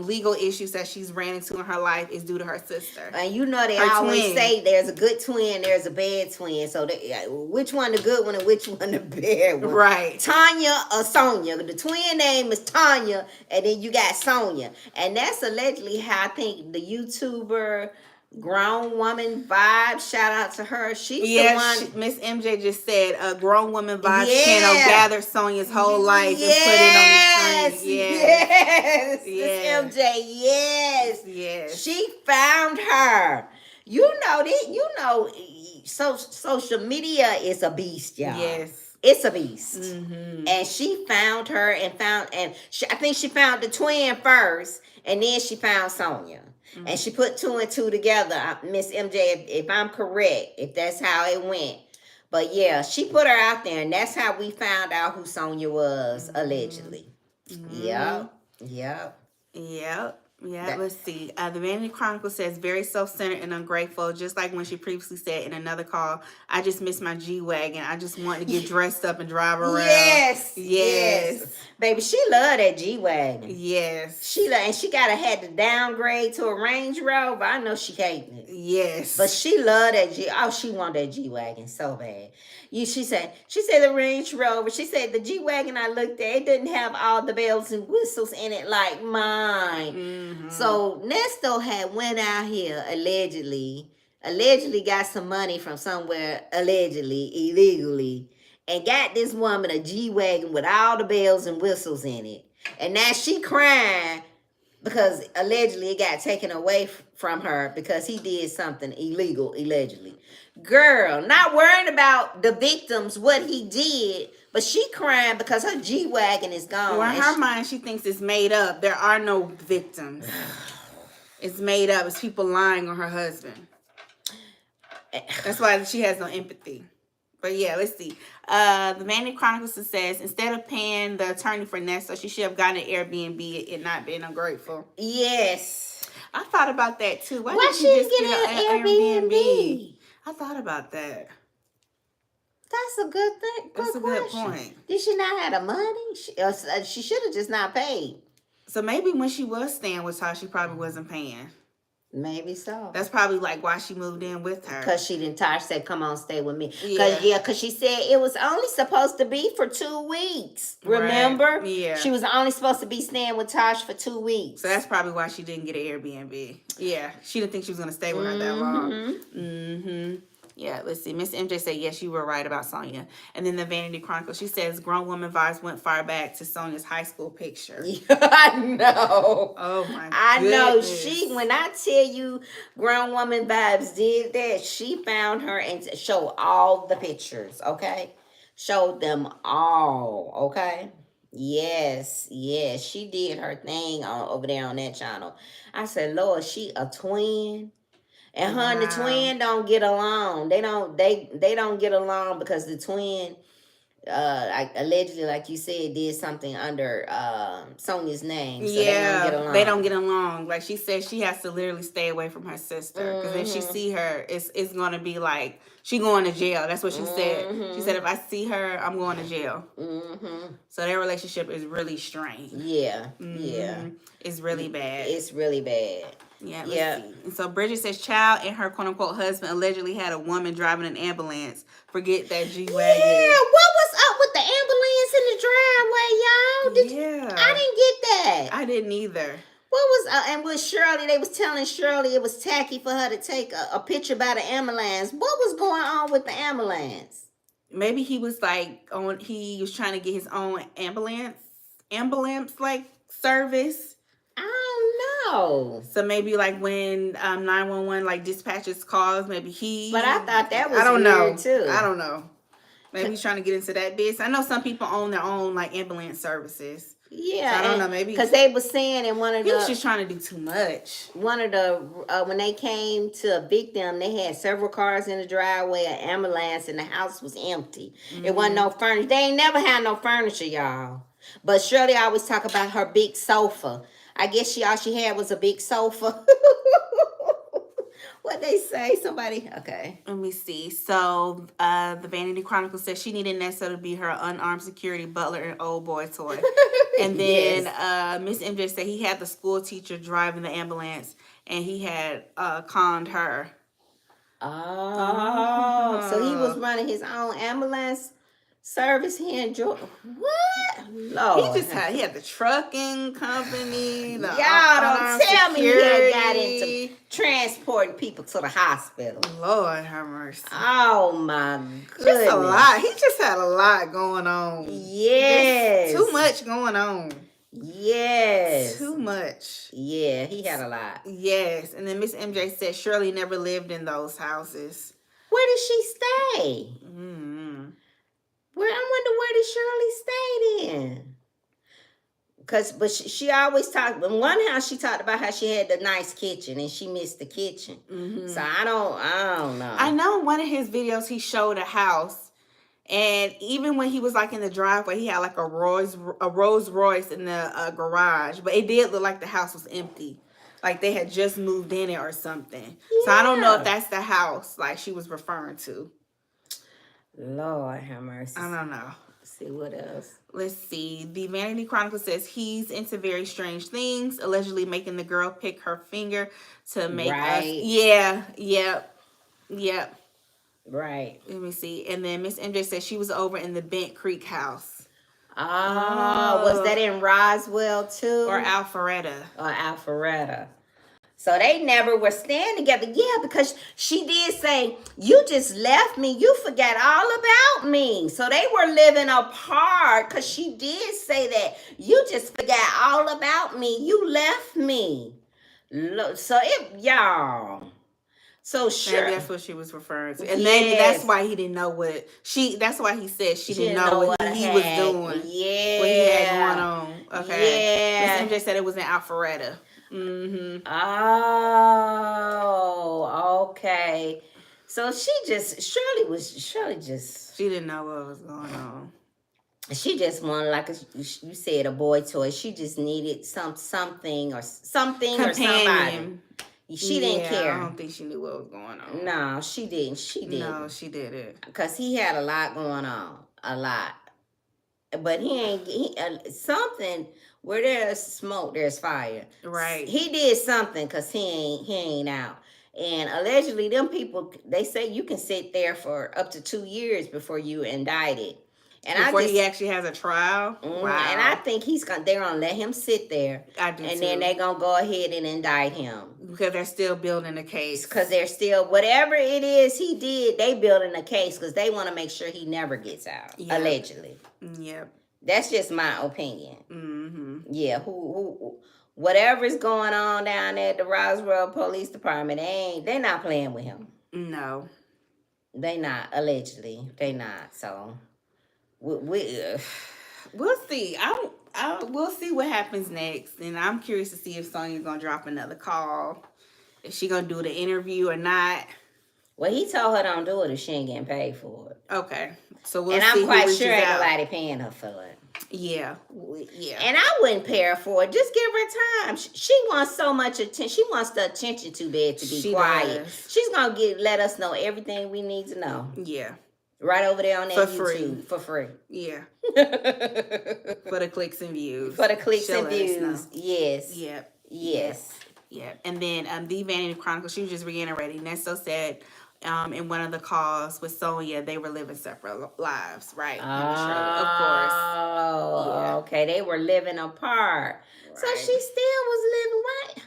legal issues that she's ran into in her life is due to her sister. And you know they always say there's a good twin, there's a bad twin. So which one the good one and which one the bad one? Right. Tanya or Sonia. The twin name is Tanya, and then you got Sonia. And that's allegedly how I think the YouTuber Grown Woman Vibes, shout out to her. She's the one. Miss MJ just said a Grown Woman Vibes channel gathered Sonia's whole life and put it on the screen. Yes. Miss MJ, yes. She found her. Social media is a beast, y'all. Yes. It's a beast. Mm-hmm. And she found her I think she found the twin first, and then she found Sonia. And she put 2 and 2 together. Miss MJ, if I'm correct, if that's how it went. But yeah, she put her out there, and that's how we found out who Sonia was, allegedly. Yep. Yep. Yep. Yeah, That, let's see. The Vanity Chronicle says, very self-centered and ungrateful, just like when she previously said in another call, I just miss my G-Wagon. I just want to get dressed up and drive around. Yes. Baby, she loved that G-Wagon. Yes. And she had to downgrade to a Range Rover. I know she hated it. Yes. But she loved that she wanted that G-Wagon so bad. She said the Range Rover. She said the G-Wagon I looked at, it didn't have all the bells and whistles in it like mine. Mm-hmm. So Ernesto had went out here allegedly got some money from somewhere, allegedly, illegally, and got this woman a G-Wagon with all the bells and whistles in it. And now she crying because allegedly it got taken away from her because he did something illegal, allegedly. Girl, not worrying about the victims, what he did, but she crying because her G-Wagon is gone. Well, in her mind, she thinks it's made up. There are no victims. It's made up. It's people lying on her husband. That's why she has no empathy. But yeah, let's see. The Vanity Chronicles says, instead of paying the attorney for Ernesto, she should have gotten an Airbnb and not been ungrateful. Yes. I thought about that too. Why didn't she just get an Airbnb? I thought about that. That's a good thing. That's a good point. Did she not have the money? She should have just not paid. So maybe when she was staying with her, she probably wasn't paying. Maybe so. That's probably like why she moved in with her. Because Tosh said, come on, stay with me. Because she said it was only supposed to be for 2 weeks. Remember? Right. Yeah. She was only supposed to be staying with Tosh for 2 weeks. So that's probably why she didn't get an Airbnb. Yeah. She didn't think she was going to stay with her that long. Mm-hmm. Yeah, let's see. Miss MJ said, yes, you were right about Sonia. And then the Vanity Chronicle, she says, grown woman vibes went far back to Sonia's high school picture. I know. Oh, my I goodness. know. When I tell you grown woman vibes did that, she found her and showed all the pictures, okay? Showed them all, okay? Yes, she did her thing over there on that channel. I said, Lord, she a twin. And her and the twin don't get along. They don't get along because the twin allegedly, like you said, did something under Sonia's name. So they don't get along. Like she said, she has to literally stay away from her sister. Because if she see her, it's gonna be like she going to jail. That's what she said. She said, if I see her, I'm going to jail. So their relationship is really strained. Yeah. It's really bad. It's really bad. Yeah, let's see. And so Bridget says, child and her quote-unquote husband allegedly had a woman driving an ambulance. Forget that G-Wagon. Yeah, what was up with the ambulance in the driveway, y'all? I didn't get that. I didn't either. What was, and with Shirley, they was telling Shirley it was tacky for her to take a picture by the ambulance. What was going on with the ambulance? Maybe he was he was trying to get his own ambulance like service. I don't know. So maybe like when 911 like dispatches calls, maybe he. But I thought that was weird too. I don't know. Maybe he's trying to get into that business. I know some people own their own like ambulance services. Yeah, so I don't know. Maybe because they were saying in one of he was just trying to do too much. One of the when they came to evict them, they had several cars in the driveway, an ambulance, and the house was empty. It wasn't no furniture. They ain't never had no furniture, y'all. But Shirley always talk about her big sofa. I guess all she had was a big sofa. What they say? Somebody, okay. Let me see. So the Vanity Chronicle says she needed Ernesto to be her unarmed security butler and old boy toy. And then Miss MJ said he had the school teacher driving the ambulance and he had conned her. Oh, so he was running his own ambulance service here in Georgia. What? Lord. He had the trucking company. Y'all don't tell me he had got into transporting people to the hospital. Lord have mercy. Oh my goodness. Just a lot. He just had a lot going on. Yes. Just too much going on. Yes. Too much. Yeah, he had a lot. Yes. And then Miss MJ said Shirley never lived in those houses. Where did she stay? I wonder where did Shirley stay in? But she always talked. In one house, she talked about how she had the nice kitchen and she missed the kitchen. So I don't know. I know in one of his videos he showed a house, and even when he was like in the driveway, he had like a Rolls Royce in the garage, but it did look like the house was empty, like they had just moved in it or something. Yeah. So I don't know if that's the house like she was referring to. Lord have mercy. I don't know. See what else. Let's see. The Vanity Chronicle says he's into very strange things, allegedly making the girl pick her finger to make us. Yeah. Yep. Right. Let me see. And then Miss MJ says she was over in the Bent Creek house. Oh, was that in Roswell too? Or Alpharetta. So they never were staying together. Yeah, because she did say, you just left me. You forgot all about me. So they were living apart because she did say that. You just forgot all about me. You left me. So y'all. So sure. Maybe that's what she was referring to. And maybe that's why he didn't know that's why he said she didn't know what he was doing. Yeah. What he had going on. Okay. Yeah. Miss MJ said it was in Alpharetta. Oh, okay. So Shirley just. She didn't know what was going on. She just wanted, like you said, a boy toy. She just needed something or somebody. She didn't care. I don't think she knew what was going on. No, she didn't. No, she didn't. Because he had a lot going on. A lot. But something, where there's smoke, there's fire. Right. He did something because he ain't out. And allegedly, them people, they say you can sit there for up to 2 years before you indicted. And before he actually has a trial? Wow. And I think they're going to let him sit there. I do and then they're going to go ahead and indict him. Because they're still building the case. Because they're still, whatever it is he did, they building a case because they want to make sure he never gets out. Yep. Allegedly. Yep. That's just my opinion. Mm-hmm. Yeah. Whatever's going on down there at the Roswell Police Department, they're not playing with him. No. They not, allegedly. They not, so... We'll see. We'll see what happens next, and I'm curious to see if Sonia's gonna drop another call. Is she gonna do the interview or not? Well, he told her don't do it if she ain't getting paid for it. Okay, so we'll see. And I'm quite sure ain't nobody paying her for it. Yeah. And I wouldn't pay her for it. Just give her time. She wants so much attention. She wants the attention too bad to be quiet. Does. She's gonna let us know everything we need to know. Yeah. Right over there on that YouTube. For free. Yeah. For the clicks and views. Yes. Yep. And then the Vanity Chronicle, she was just reiterating. Ernesto said in one of the calls with Sonia, they were living separate lives, right? Of course. Oh, okay. They were living apart. Right. So she still was living what?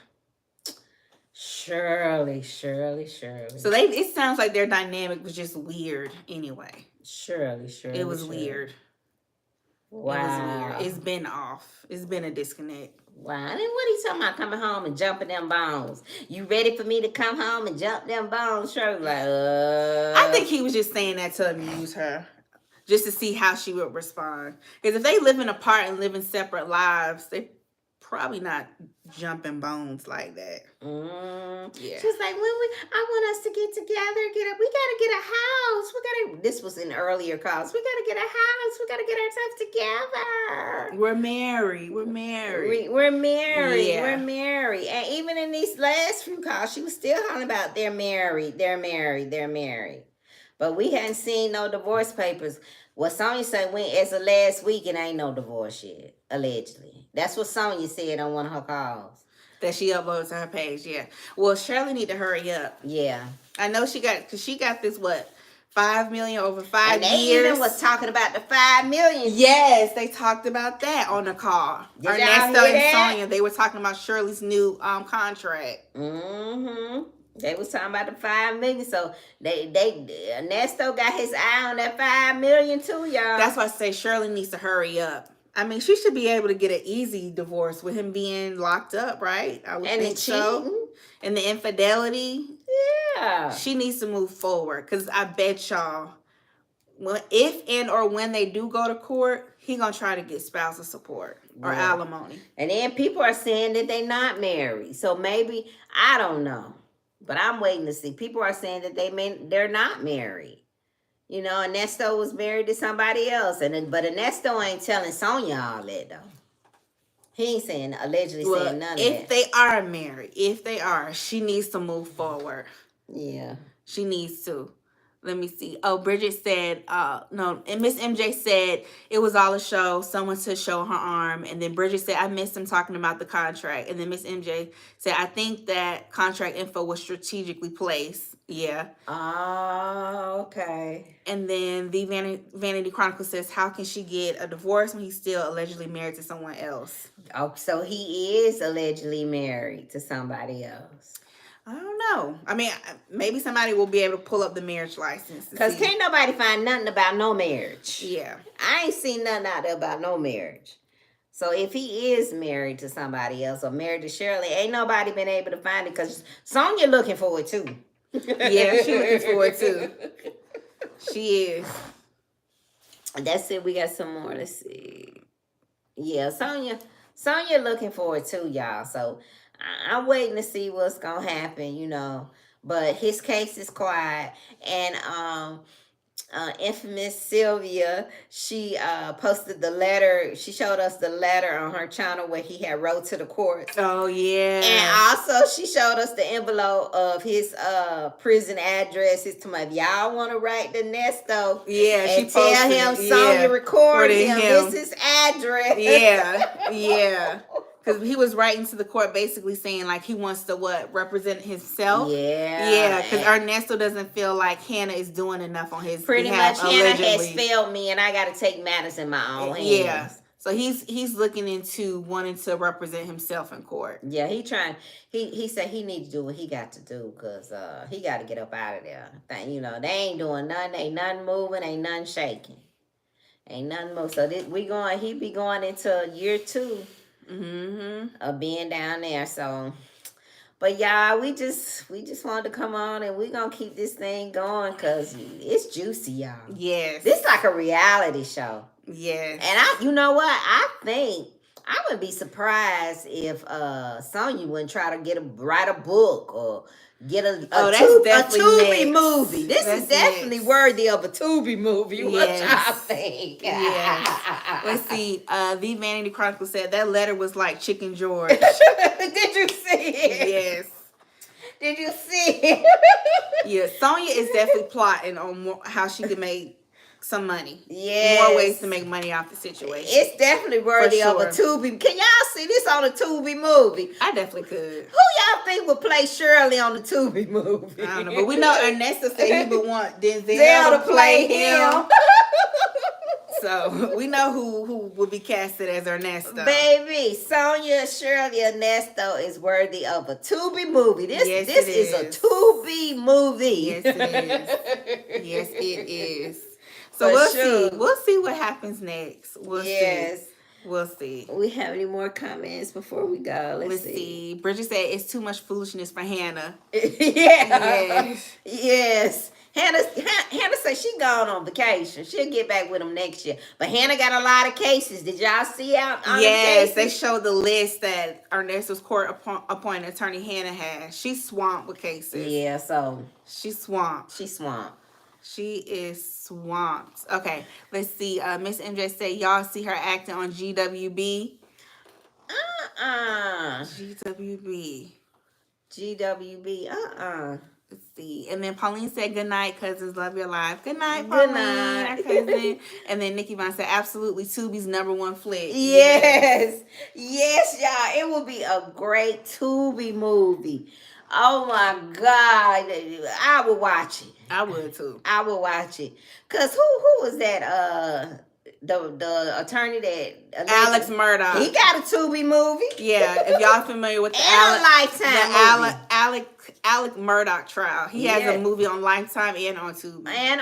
Shirley. So it sounds like their dynamic was just weird anyway. Shirley. It was weird. Wow. It was weird. It's been off. It's been a disconnect. Wow. And then what are you talking about coming home and jumping them bones? You ready for me to come home and jump them bones? Shirley I think he was just saying that to amuse her. Just to see how she would respond. Because if they living apart and living separate lives, they probably not jumping bones like that. Yeah. She's like, I want us to get together, we gotta get a house. This was in earlier calls. We gotta get a house. We gotta get ourselves together. We're married. Yeah. We're married. And even in these last few calls, she was still hollering about they're married. But we hadn't seen no divorce papers. What Sonia said as of last week, it ain't no divorce yet, allegedly. That's what Sonia said on one of her calls. That she uploads to her page, yeah. Well, Shirley need to hurry up. Yeah. I know she got this, 5 million over 5 years. And they even was talking about the 5 million. Yes, they talked about that on the call. Ernesto and Sonia, they were talking about Shirley's new contract. Mm-hmm. They was talking about the 5 million, so Ernesto got his eye on that 5 million too, y'all. That's why I say Shirley needs to hurry up. I mean, she should be able to get an easy divorce with him being locked up, right? I would think so. And the infidelity. Yeah. She needs to move forward because I bet y'all if and or when they do go to court, he gonna try to get spousal support or alimony. And then people are saying that they're not married. So maybe, I don't know. But I'm waiting to see. People are saying that they're not married. You know, Ernesto was married to somebody else. But Ernesto ain't telling Sonia all that, though. He ain't saying, allegedly saying none of that. If they are married, she needs to move forward. Yeah. She needs to. Let me see. Oh, Bridget said, no, and Miss MJ said it was all a show, someone to show her arm. And then Bridget said, I missed him talking about the contract. And then Miss MJ said, I think that contract info was strategically placed. Yeah. Oh, okay. And then the Vanity Chronicle says, how can she get a divorce when he's still allegedly married to someone else? Oh, so he is allegedly married to somebody else. I don't know. I mean, maybe somebody will be able to pull up the marriage license. Because can't nobody find nothing about no marriage. Yeah. I ain't seen nothing out there about no marriage. So if he is married to somebody else or married to Shirley, ain't nobody been able to find it because Sonia looking for it too. Yeah, she looking for it too. She is. That's it. We got some more. Let's see. Yeah, Sonia looking for it too, y'all. So I'm waiting to see what's gonna happen, you know. But his case is quiet, and infamous Sylvia, she posted the letter. She showed us the letter on her channel where he had wrote to the courts. Oh yeah. And also she showed us the envelope of his prison address. It's to my, if y'all want to write to Ernesto, yeah, and tell him Sonia recorded him. This is address. Yeah. Because he was writing to the court basically saying like he wants to represent himself. Yeah, because Ernesto doesn't feel like Hannah is doing enough on his pretty behalf, much Hannah has failed me and I got to take matters in my own hands. Yeah. So he's looking into wanting to represent himself in court. Yeah, he said he needs to do what he got to do because he got to get up out of there. You know, they ain't doing nothing, ain't nothing moving, ain't nothing shaking. Ain't nothing moving. So he be going into year 2. Of being down there. So, but y'all, we just wanted to come on and we gonna keep this thing going because it's juicy, y'all. Yes, this like a reality show. Yes. And you know what, I think I wouldn't be surprised if Sonia wouldn't try to write a book or get a Tubi movie. This is definitely worthy of a Tubi movie. What y'all think? Yes. Let's see. The Vanity Chronicle said that letter was like Chicken George. Did you see it? Yes. Did you see it? Yeah, Sonia is definitely plotting on how she can make some money. Yes. More ways to make money off the situation. It's definitely worthy of a Tubi. Can y'all see this on a Tubi movie? I definitely could. Who y'all think would play Shirley on the Tubi movie? I don't know, but we know Ernesto said he would want Denzel to play him. So we know who would be casted as Ernesto. Baby, Sonia, Shirley, Ernesto is worthy of a Tubi movie. This is a Tubi movie. Yes, it is. Yes, it is. So we'll see what happens next. We'll see. We have any more comments before we go? Let's see. Bridget said it's too much foolishness for Hannah. Yes. Hannah said she gone on vacation. She'll get back with him next year. But Hannah got a lot of cases. Did y'all see out on the cases? They showed the list that Ernesto's court appointed attorney Hannah has. She's swamped with cases. Yeah, so she's swamped. She is swamped. Okay, let's see. Miss MJ said y'all see her acting on GWB. GWB. Let's see. And then Pauline said, good night, cousins. Love your life. Good night, Pauline, our cousin. And then Nikki Vaughn said, absolutely, Tubi's #1 flick. Yes, y'all. It will be a great Tubi movie. Oh, my God. I would watch it. I would, too. I would watch it. Because who was that? The attorney that Alex Murdaugh. He got a Tubi movie. Yeah, if y'all familiar with the Alec Murdaugh trial. He has a movie on Lifetime and on Tubi. And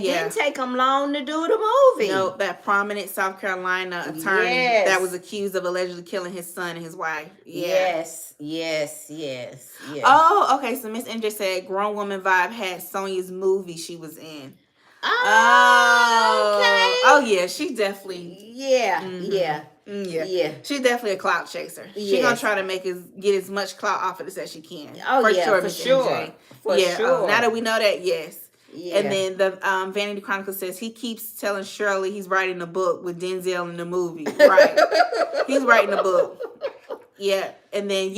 didn't take him long to do the movie. No, that prominent South Carolina attorney that was accused of allegedly killing his son and his wife. Yes. Oh, okay. So Miss MJ said Grown Woman Vibe had Sonia's movie she was in. Oh, yeah, she definitely. Yeah, Yeah. yeah. She's definitely a clout chaser. She gonna Yes. try to get as much clout off of this as she can. Oh, for yeah, sure, for Miss sure. MJ. For yeah. sure. Now that we know that, yes. Yeah. And then the Vanity Chronicle says he keeps telling Shirley he's writing a book with Denzel in the movie. Right. He's writing a book. Yeah. And then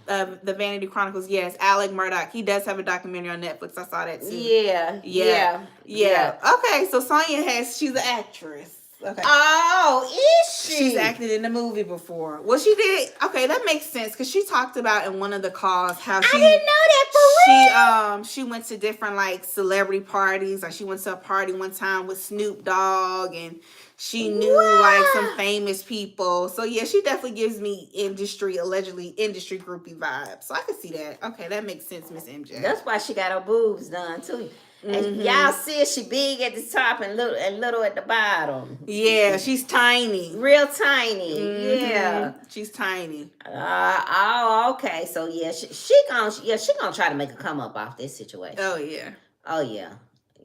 the Vanity Chronicles, yes, Alec Murdoch. He does have a documentary on Netflix. I saw that too. Yeah. Okay, so Sonia she's an actress. Okay. Oh, is she? She's acted in the movie before. Well, she did. Okay, that makes sense because she talked about in one of the calls how she. I didn't know that for real. She went to different like celebrity parties. Like she went to a party one time with Snoop Dogg, and she knew like some famous people. So yeah, she definitely gives me allegedly industry groupie vibes. So I can see that. Okay, that makes sense, Miss MJ. That's why she got her boobs done too. And y'all see she big at the top and little at the bottom. Yeah, she's tiny. Real tiny. Yeah. She's tiny. Okay. So yeah, she gonna try to make a come up off this situation. Oh yeah. Oh yeah.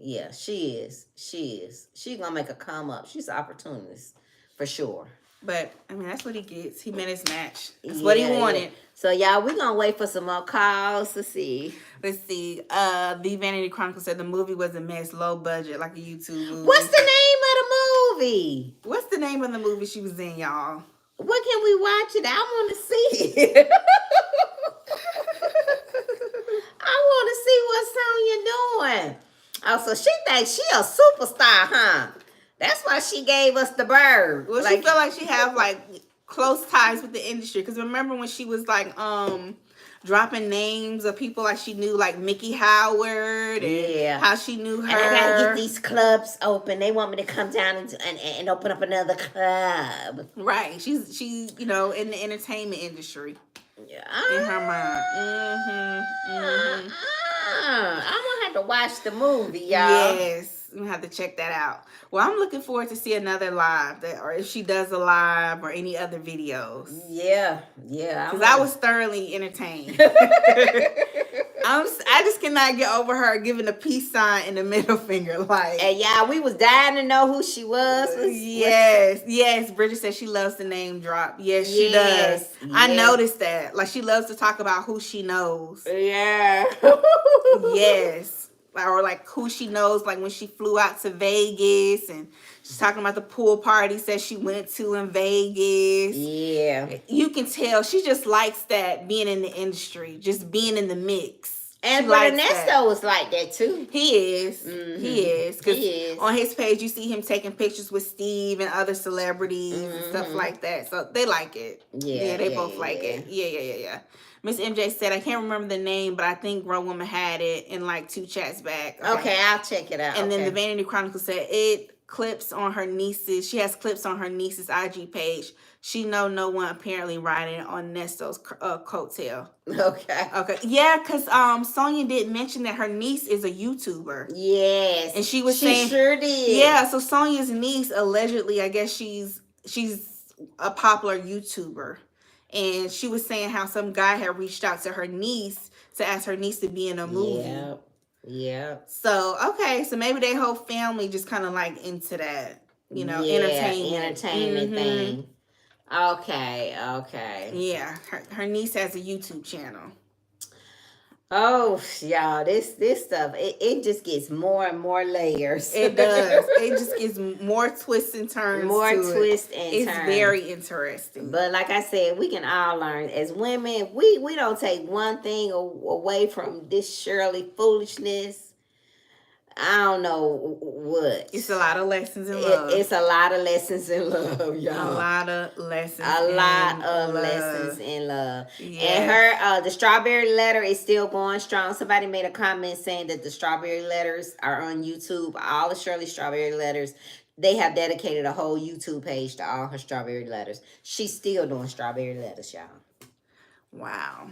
Yeah, she is. She gonna make a come up. She's an opportunist for sure. But I mean, that's what he gets. He met his match. That's what he wanted. Yeah. So y'all, we gonna wait for some more calls to see. Let's see. The Vanity Chronicle said the movie was a mess, low budget, like a YouTube movie. What's the name of the movie? What's the name of the movie she was in, y'all? When can we watch it? I want to see it. I want to see what Sonia doing. Oh, so she thinks she a superstar, huh? That's why she gave us the bird. Well, she feel like she have like close ties with the industry. Because remember when she was like dropping names of people like she knew, like Mickey Howard, and how she knew her. And I gotta get these clubs open. They want me to come down and open up another club. Right. She's in the entertainment industry. Yeah. In her mind. I'm gonna have to watch the movie, y'all. Yes, we have to check that out. Well, I'm looking forward to see another live, or if she does a live or any other videos. Yeah. Because I was thoroughly entertained. I just cannot get over her giving a peace sign and the middle finger, like. And yeah, we was dying to know who she was. Yes. Bridget said she loves the name drop. Yes, she does. I noticed that. Like she loves to talk about who she knows. Yeah. Yes. Or like who she knows, like when she flew out to Vegas and she's talking about the pool parties that she went to in Vegas. Yeah. You can tell she just likes that, being in the industry, just being in the mix. And Ernesto was like that too. He is. He is. He is. On his page, you see him taking pictures with Steve and other celebrities and stuff like that. So they like it. Yeah, they both like it. Yeah. Miss MJ said, I can't remember the name, but I think Grown Woman had it in like 2 chats back. Okay, I'll check it out. And then the Vanity Chronicle said clips on her niece's. She has clips on her niece's IG page. She no one apparently riding on Ernesto's coattail. Okay. Yeah, because Sonia did mention that her niece is a YouTuber. Yes. And she was saying, sure did. Yeah, so Sonia's niece, allegedly, I guess she's a popular YouTuber. And she was saying how some guy had reached out to her niece to ask her niece to be in a movie. Yeah. So, okay. So maybe their whole family just kind of like into that, entertainment thing. Okay. Yeah. Her niece has a YouTube channel. Oh, y'all, this stuff, it just gets more and more layers. It does. It just gets more twists and turns. It's very interesting. But like I said, we can all learn. As women, we don't take one thing away from this Shirley foolishness. I don't know what. It's a lot of lessons in love. It's a lot of lessons in love, y'all. A lot of lessons in love. Yeah. And her, the strawberry letter is still going strong. Somebody made a comment saying that the strawberry letters are on YouTube. All the Shirley strawberry letters, they have dedicated a whole YouTube page to all her strawberry letters. She's still doing strawberry letters, y'all. Wow.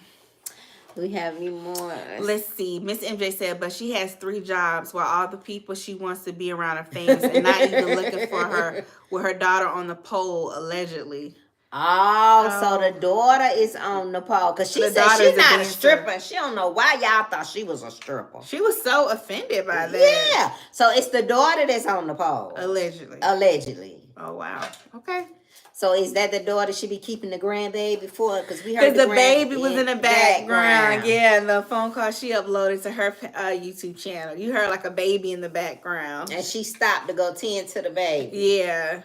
Do we have any more? Let's see. Miss MJ said, but she has 3 jobs while all the people she wants to be around are famous and not even looking for her with her daughter on the pole, allegedly. Oh, so the daughter is on the pole because she The said daughter's she's a not a dancer. stripper. She don't know why y'all thought she was a stripper. She was so offended by that. Yeah. So it's the daughter that's on the pole. Allegedly. Allegedly. Oh, wow. Okay. So is that the daughter should be keeping the grandbaby for? Because we heard the baby was in the background. background. Yeah, and the phone call she uploaded to her YouTube channel. You heard like a baby in the background. And she stopped to go tend to the baby. Yeah.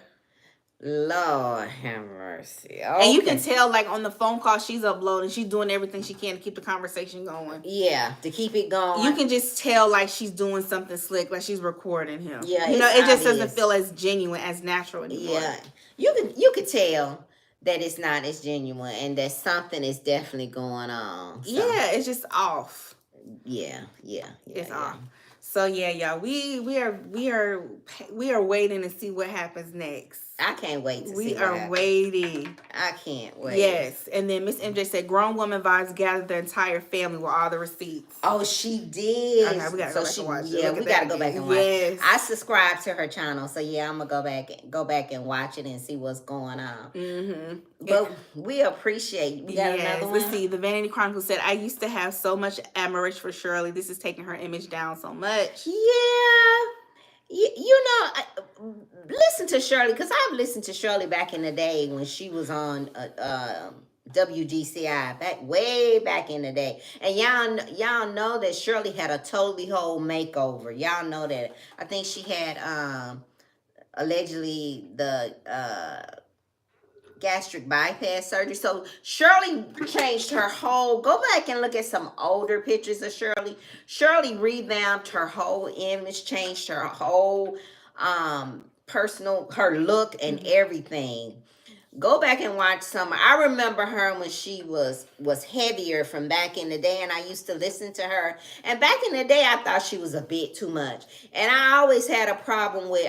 Lord have mercy. Okay. And you can tell, like, on the phone call she's uploading, she's doing everything she can to keep the conversation going. Yeah, to keep it going. You can just tell, like, she's doing something slick, like she's recording him. Yeah, you know, it just obvious. doesn't feel as genuine, as natural anymore. Yeah, you can tell that it's not as genuine and that something is definitely going on. So. Yeah, it's just off. Yeah, it's off. So yeah, y'all, we are waiting to see what happens next. I can't wait to see We what are happens. waiting. I can't wait. Yes, and then Miss MJ said, "Grown woman vibes gathered the entire family with all the receipts." Oh, she did. Okay, we gotta go back and watch it. Yeah, we gotta go back and watch. Yes. I subscribe to her channel, so yeah, I'm gonna go back and watch it and see what's going on. Mm-hmm. But we appreciate. We got another one. Let's see. The Vanity Chronicle said, "I used to have so much admiration for Shirley. This is taking her image down so much." Yeah. You know, listen to Shirley, because I've listened to Shirley back in the day when she was on WGCI, way back in the day. And y'all know that Shirley had a totally whole makeover. Y'all know that. I think she had allegedly the gastric bypass surgery. So Shirley changed her whole, go back and look at some older pictures of Shirley. Shirley revamped her whole image, changed her whole her look and everything. Go back and watch some. I remember her when she was heavier from back in the day, and I used to listen to her. And back in the day, I thought she was a bit too much. And I always had a problem with,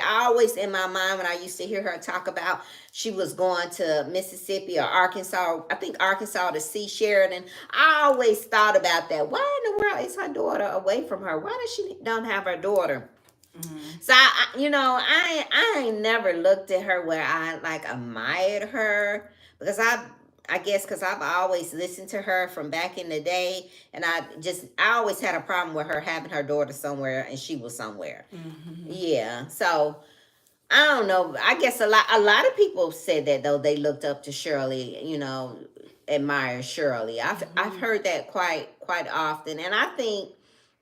in my mind, when I used to hear her talk about she was going to Mississippi or Arkansas, I think Arkansas to see Sheridan. I always thought about that. Why in the world is her daughter away from her? Why does she don't have her daughter? Mm-hmm. So I ain't never looked at her where I like admired her, because I guess because I've always listened to her from back in the day, and I always had a problem with her having her daughter somewhere and she was somewhere. Mm-hmm. Yeah, so I don't know. I guess a lot of people said that though, they looked up to Shirley, admire Shirley. I've heard that quite often, and I think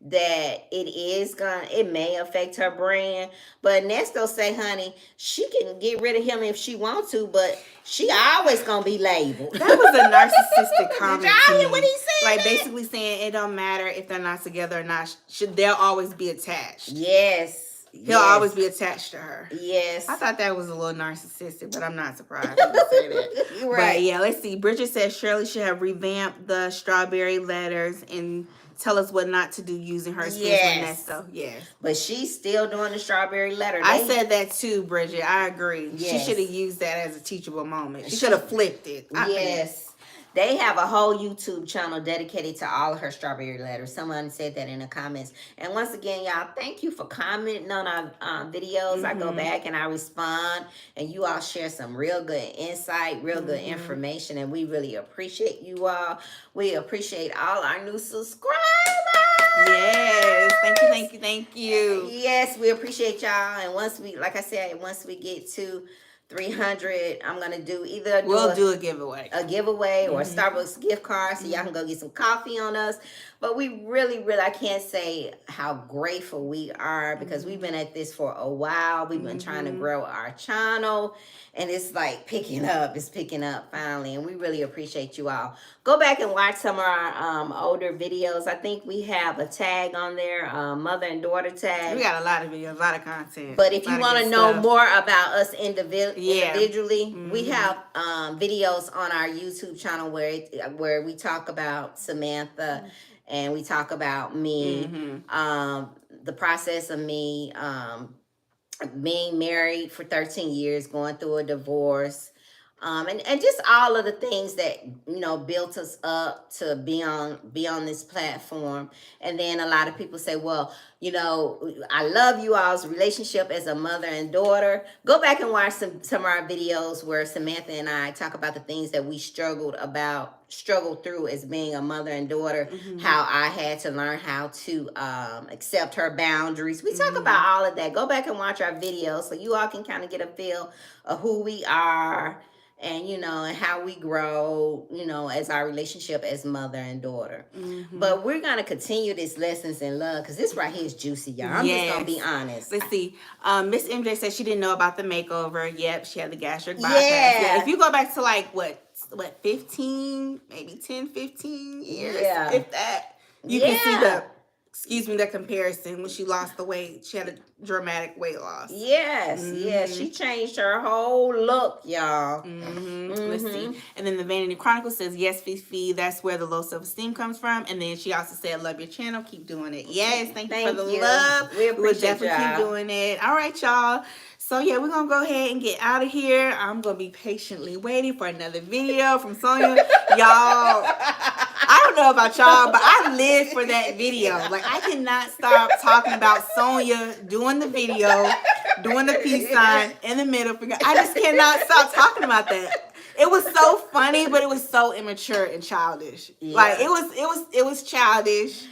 that it may affect her brand. But Ernesto say, honey, she can get rid of him if she wants to, but she always gonna be labeled. That was a narcissistic comment. Did y'all hear what he said? Like basically saying it don't matter if they're not together or not. They'll always be attached. Yes. He'll always be attached to her. Yes. I thought that was a little narcissistic, but I'm not surprised to say that. You're right. But yeah, let's see. Bridget says Shirley should have revamped the strawberry letters and tell us what not to do using her experience with Ernesto. Yes. But she's still doing the strawberry letter. I said that too, Bridget. I agree. Yes. She should have used that as a teachable moment. She should have flipped it. Yes. They have a whole YouTube channel dedicated to all of her strawberry letters. Someone said that in the comments. And once again, y'all, thank you for commenting on our videos. I go back and I respond, and you all share some real good insight, real good information, and we really appreciate you all. We appreciate all our new subscribers. Yes. Thank you. Yes, we appreciate y'all. And once we get to 300, I'm gonna do we'll do a giveaway or a Starbucks gift card, so y'all can go get some coffee on us. But we really, I can't say how grateful we are, because we've been at this for a while. We've been trying to grow our channel, and it's like picking up. It's picking up finally, and we really appreciate you all. Go back and watch some of our older videos. I think we have a tag on there, mother and daughter tag. We got a lot of videos, a lot of content. But if you want to know more about us individually, we have videos on our YouTube channel where we talk about Samantha, and we talk about me, the process of me being married for 13 years, going through a divorce, And just all of the things that built us up to be on this platform. And then a lot of people say, well, I love you all's relationship as a mother and daughter. Go back and watch some of our videos where Samantha and I talk about the things that we struggled through as being a mother and daughter. How I had to learn how to accept her boundaries. We talk about all of that. Go back and watch our videos so you all can kind of get a feel of who we are, and and how we grow, as our relationship as mother and daughter. But we're gonna continue this lessons in love, because this right here is juicy, y'all. I'm just gonna be honest. Let's see. Miss MJ said she didn't know about the makeover. Yep, she had the gastric bypass. Yeah. If you go back to like what 15, maybe 10, 15 years, if that, you can see the comparison when she lost the weight. She had a dramatic weight loss. Yes, yes, she changed her whole look, y'all. Let's see. And then the Vanity Chronicle says, yes, Fifi, that's where the low self-esteem comes from. And then she also said, love your channel, keep doing it. Yes, thank you for the love. We will definitely keep doing it. All right, y'all. So yeah, we're gonna go ahead and get out of here. I'm gonna be patiently waiting for another video from Sonia. Y'all, I don't know about y'all, but I live for that video. Like, I cannot stop talking about Sonia doing the video, doing the peace sign in the middle finger. I just cannot stop talking about that. It was so funny, but it was so immature and childish. Like, it was childish.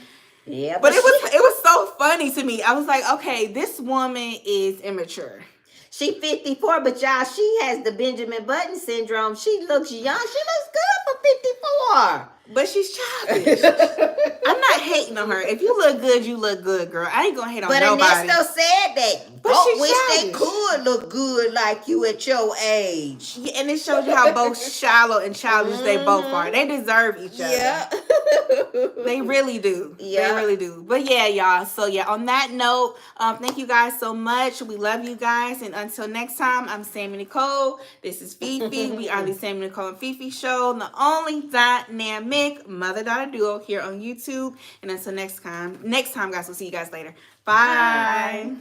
Yeah, but it was so funny to me. I was like, okay, this woman is immature. She 54, but y'all, she has the Benjamin Button syndrome. She looks young. She looks good for 54. But she's childish. I'm not hating on her. If you look good, you look good, girl. I ain't gonna hate on nobody. But Ernesto said that. But she wish they could look good like you at your age. Yeah, and it shows you how both shallow and childish they both are. They deserve each other. Yeah. They really do. Yeah. They really do. But yeah, y'all. So yeah, on that note, thank you guys so much. We love you guys. And until next time, I'm Sammy Nicole. This is Fifi. We are the Sammy Nicole and Fifi Show, the only dynamic mother-daughter duo here on YouTube. And until next time, guys, we'll see you guys later. Bye.